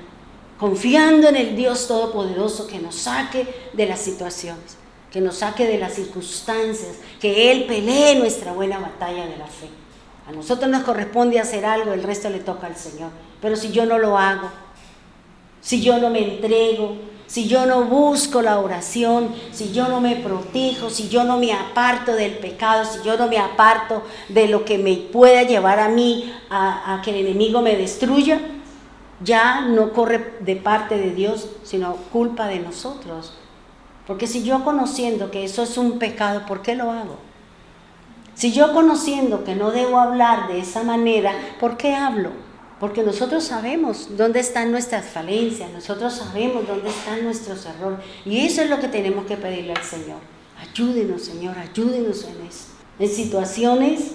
confiando en el Dios Todopoderoso que nos saque de las situaciones, que nos saque de las circunstancias, que Él pelee nuestra buena batalla de la fe. A nosotros nos corresponde hacer algo, el resto le toca al Señor. Pero si yo no lo hago, si yo no me entrego, si yo no busco la oración, si yo no me protejo, si yo no me aparto del pecado, si yo no me aparto de lo que me pueda llevar a mí a que el enemigo me destruya, ya no corre de parte de Dios, sino culpa de nosotros. Porque si yo conociendo que eso es un pecado, ¿por qué lo hago? Si yo conociendo que no debo hablar de esa manera, ¿por qué hablo? Porque nosotros sabemos dónde están nuestras falencias, nosotros sabemos dónde están nuestros errores. Y eso es lo que tenemos que pedirle al Señor. Ayúdenos, Señor, ayúdenos en esto. En situaciones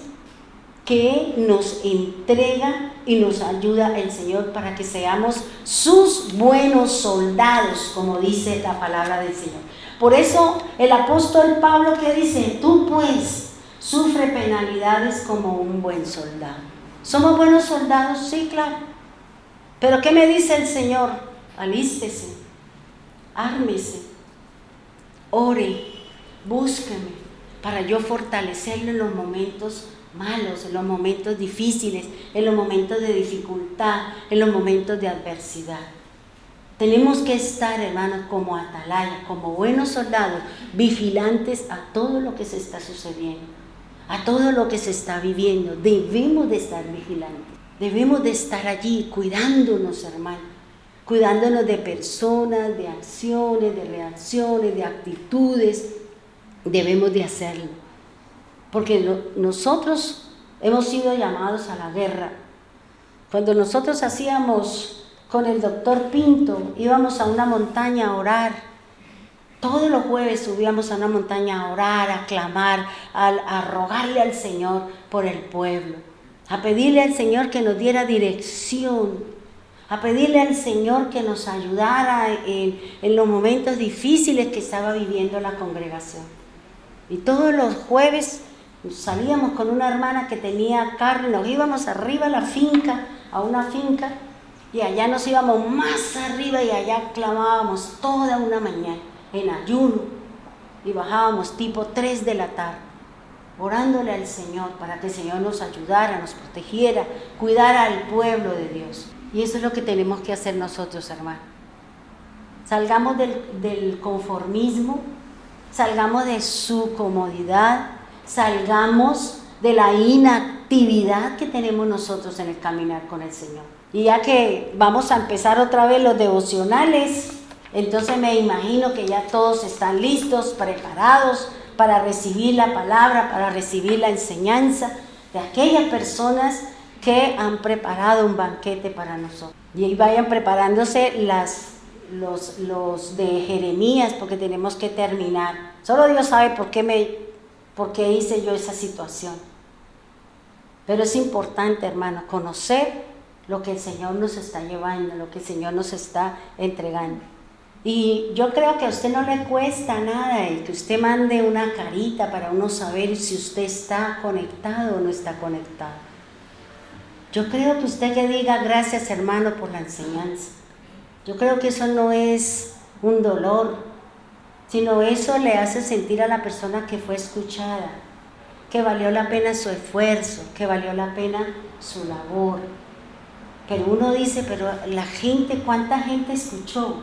que nos entrega y nos ayuda el Señor para que seamos sus buenos soldados, como dice la palabra del Señor. Por eso el apóstol Pablo que dice, tú pues sufre penalidades como un buen soldado. ¿Somos buenos soldados? Sí, claro. Pero ¿qué me dice el Señor? Alístese, ármese, ore, búsqueme, para yo fortalecerlo en los momentos malos, en los momentos difíciles, en los momentos de dificultad, en los momentos de adversidad. Tenemos que estar, hermanos, como atalaya, como buenos soldados, vigilantes a todo lo que se está sucediendo, a todo lo que se está viviendo. Debemos de estar vigilantes, debemos de estar allí cuidándonos, hermano, cuidándonos de personas, de acciones, de reacciones, de actitudes. Debemos de hacerlo, porque nosotros hemos sido llamados a la guerra. Cuando nosotros hacíamos con el doctor Pinto, íbamos a una montaña a orar. Todos los jueves subíamos a una montaña a orar, a clamar, a rogarle al Señor por el pueblo, a pedirle al Señor que nos diera dirección, a pedirle al Señor que nos ayudara en los momentos difíciles que estaba viviendo la congregación. Y todos los jueves salíamos con una hermana que tenía carne, nos íbamos arriba a la finca, a una finca, y allá nos íbamos más arriba y allá clamábamos toda una mañana en ayuno, y bajábamos tipo 3 de la tarde, orándole al Señor para que el Señor nos ayudara, nos protegiera, cuidara al pueblo de Dios. Y eso es lo que tenemos que hacer nosotros, hermanos. Salgamos del conformismo, salgamos de su comodidad, salgamos de la inactividad que tenemos nosotros en el caminar con el Señor. Y ya que vamos a empezar otra vez los devocionales, entonces me imagino que ya todos están listos, preparados para recibir la palabra, para recibir la enseñanza de aquellas personas que han preparado un banquete para nosotros. Y ahí vayan preparándose los de Jeremías, porque tenemos que terminar. Solo Dios sabe por qué hice yo esa situación. Pero es importante, hermano, conocer lo que el Señor nos está llevando, lo que el Señor nos está entregando. Y yo creo que a usted no le cuesta nada el que usted mande una carita para uno saber si usted está conectado o no está conectado. Yo creo que usted que diga gracias, hermano, por la enseñanza. Yo creo que eso no es un dolor, sino eso le hace sentir a la persona que fue escuchada, que valió la pena su esfuerzo, que valió la pena su labor. Pero uno dice, pero la gente, ¿cuánta gente escuchó?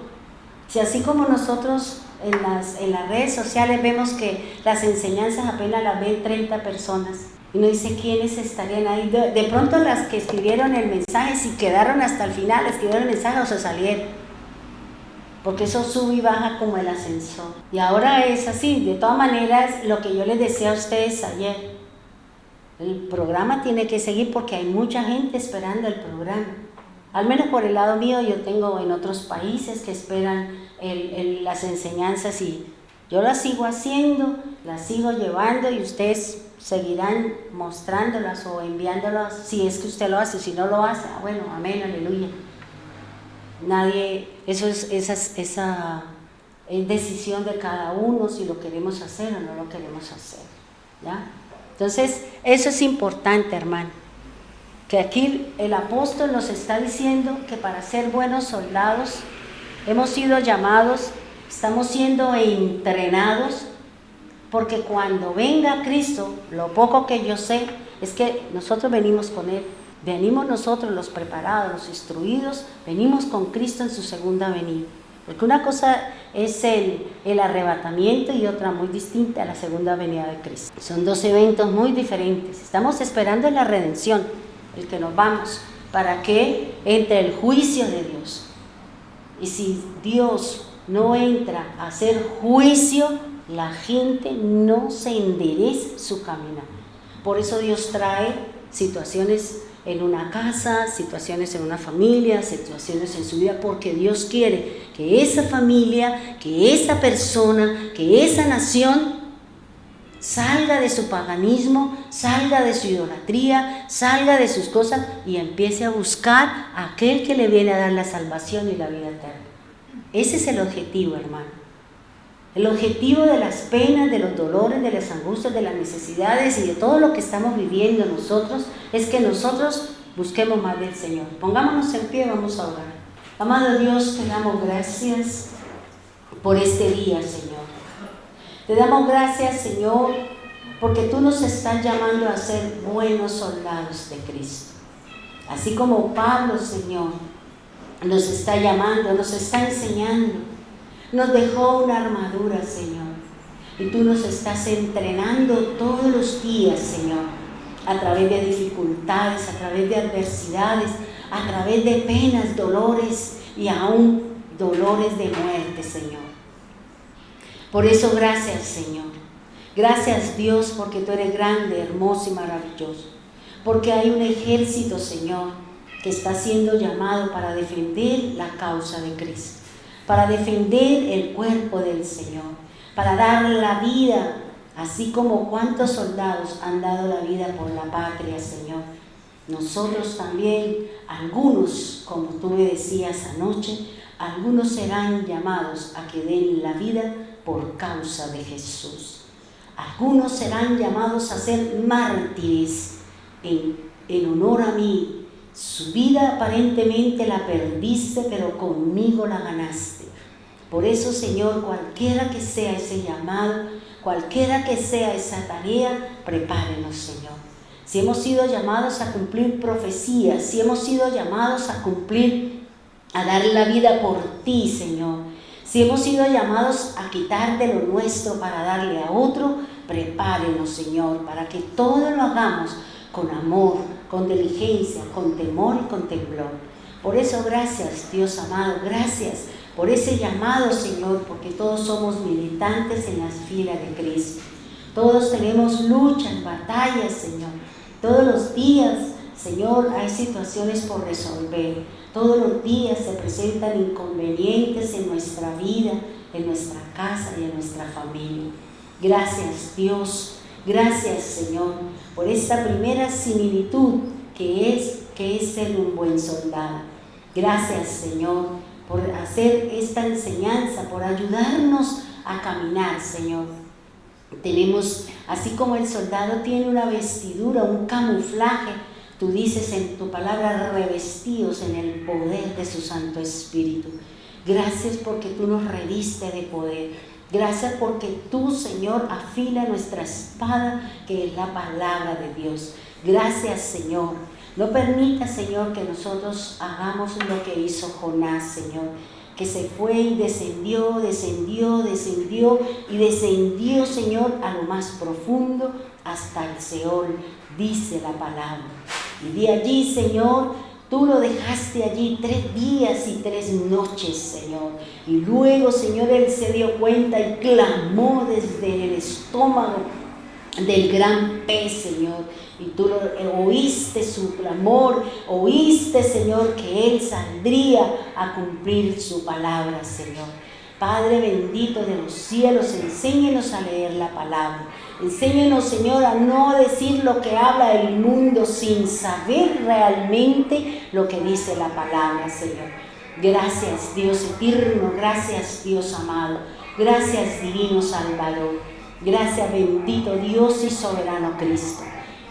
Si así como nosotros en las redes sociales vemos que las enseñanzas apenas las ven 30 personas, y uno dice, ¿quiénes estarían ahí? De pronto las que escribieron el mensaje, si quedaron hasta el final, escribieron el mensaje o se salieron, porque eso sube y baja como el ascensor. Y ahora es así. De todas maneras, lo que yo les decía a ustedes ayer, el programa tiene que seguir porque hay mucha gente esperando el programa. Al menos por el lado mío, yo tengo en otros países que esperan las enseñanzas, y yo las sigo haciendo, las sigo llevando, y ustedes seguirán mostrándolas o enviándolas si es que usted lo hace. Si no lo hace, bueno, amén, aleluya. esa es decisión de cada uno si lo queremos hacer o no lo queremos hacer, ¿ya? Entonces, eso es importante, hermano, que aquí el apóstol nos está diciendo que para ser buenos soldados hemos sido llamados, estamos siendo entrenados, porque cuando venga Cristo, lo poco que yo sé es que nosotros venimos con Él, venimos nosotros los preparados, los instruidos, venimos con Cristo en su segunda venida. Porque una cosa es el arrebatamiento y otra muy distinta a la segunda venida de Cristo. Son dos eventos muy diferentes. Estamos esperando la redención, el que nos vamos, para que entre el juicio de Dios. Y si Dios no entra a hacer juicio, la gente no se endereza su caminar. Por eso Dios trae situaciones en una casa, situaciones en una familia, situaciones en su vida, porque Dios quiere que esa familia, que esa persona, que esa nación salga de su paganismo, salga de su idolatría, salga de sus cosas y empiece a buscar a aquel que le viene a dar la salvación y la vida eterna. Ese es el objetivo, hermano. El objetivo de las penas, de los dolores, de las angustias, de las necesidades y de todo lo que estamos viviendo nosotros es que nosotros busquemos más del Señor. Pongámonos en pie, vamos a orar. Amado Dios, te damos gracias por este día, Señor. Te damos gracias, Señor, porque tú nos estás llamando a ser buenos soldados de Cristo. Así como Pablo, Señor, nos está llamando, nos está enseñando. Nos dejó una armadura, Señor, y tú nos estás entrenando todos los días, Señor, a través de dificultades, a través de adversidades, a través de penas, dolores y aún dolores de muerte, Señor. Por eso, gracias, Señor. Gracias, Dios, porque tú eres grande, hermoso y maravilloso. Porque hay un ejército, Señor, que está siendo llamado para defender la causa de Cristo, para defender el cuerpo del Señor, para dar la vida, así como cuántos soldados han dado la vida por la patria, Señor. Nosotros también, algunos, como tú me decías anoche, algunos serán llamados a que den la vida por causa de Jesús. Algunos serán llamados a ser mártires en honor a mí. Su vida aparentemente la perdiste, pero conmigo la ganaste. Por eso, Señor, cualquiera que sea ese llamado, cualquiera que sea esa tarea, prepárenos, Señor. Si hemos sido llamados a cumplir profecías, si hemos sido llamados a cumplir, a dar la vida por ti, Señor. Si hemos sido llamados a quitar de lo nuestro para darle a otro, prepárenos, Señor, para que todo lo hagamos con amor, con diligencia, con temor y con temblor. Por eso, gracias, Dios amado, gracias por ese llamado, Señor, porque todos somos militantes en las filas de Cristo. Todos tenemos luchas, batallas, Señor. Todos los días, Señor, hay situaciones por resolver. Todos los días se presentan inconvenientes en nuestra vida, en nuestra casa y en nuestra familia. Gracias, Dios. Gracias, Señor, por esta primera similitud que es ser un buen soldado. Gracias, Señor, por hacer esta enseñanza, por ayudarnos a caminar, Señor. Tenemos, así como el soldado tiene una vestidura, un camuflaje, tú dices en tu palabra, revestidos en el poder de su Santo Espíritu. Gracias porque tú nos reviste de poder. Gracias porque tú, Señor, afila nuestra espada, que es la palabra de Dios. Gracias, Señor. No permita, Señor, que nosotros hagamos lo que hizo Jonás, Señor, que se fue y descendió, Señor, a lo más profundo, hasta el Seol, dice la palabra. Y de allí, Señor, tú lo dejaste allí 3 días y 3 noches, Señor. Y luego, Señor, él se dio cuenta y clamó desde el estómago del gran pez, Señor. Y tú oíste su clamor, oíste, Señor, que él saldría a cumplir su palabra, Señor. Padre bendito de los cielos, enséñenos a leer la palabra. Enséñenos, Señor, a no decir lo que habla el mundo sin saber realmente lo que dice la palabra, Señor. Gracias, Dios eterno, gracias, Dios amado, gracias, divino Salvador, gracias, bendito Dios y soberano Cristo.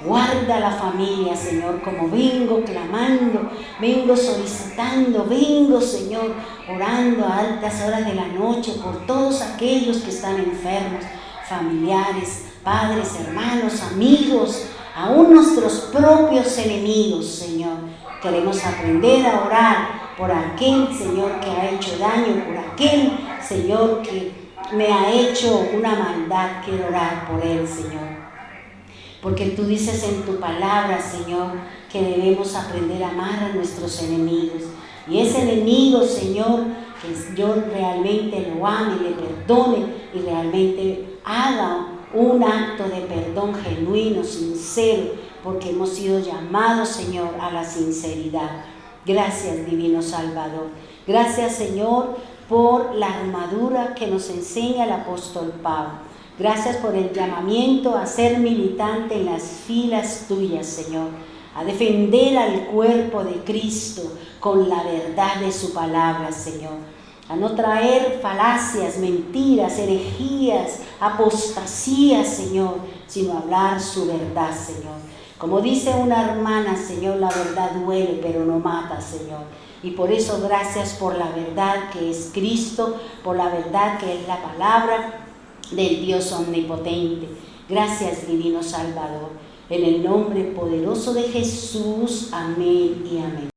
Guarda la familia, Señor, como vengo clamando, vengo solicitando, vengo, Señor, orando a altas horas de la noche por todos aquellos que están enfermos, familiares, padres, hermanos, amigos, aún nuestros propios enemigos, Señor. Queremos aprender a orar por aquel, Señor, que ha hecho daño, por aquel, Señor, que me ha hecho una maldad. Quiero orar por él, Señor. Porque tú dices en tu palabra, Señor, que debemos aprender a amar a nuestros enemigos. Y ese enemigo, Señor, que yo realmente lo ame, le perdone y realmente haga un acto de perdón genuino, sincero, porque hemos sido llamados, Señor, a la sinceridad. Gracias, divino Salvador. Gracias, Señor, por la armadura que nos enseña el apóstol Pablo. Gracias por el llamamiento a ser militante en las filas tuyas, Señor, a defender al cuerpo de Cristo con la verdad de su palabra, Señor, a no traer falacias, mentiras, herejías, apostasías, Señor, sino hablar su verdad, Señor. Como dice una hermana, Señor, la verdad duele, pero no mata, Señor. Y por eso gracias por la verdad que es Cristo, por la verdad que es la palabra del Dios omnipotente. Gracias, divino Salvador. En el nombre poderoso de Jesús, amén y amén.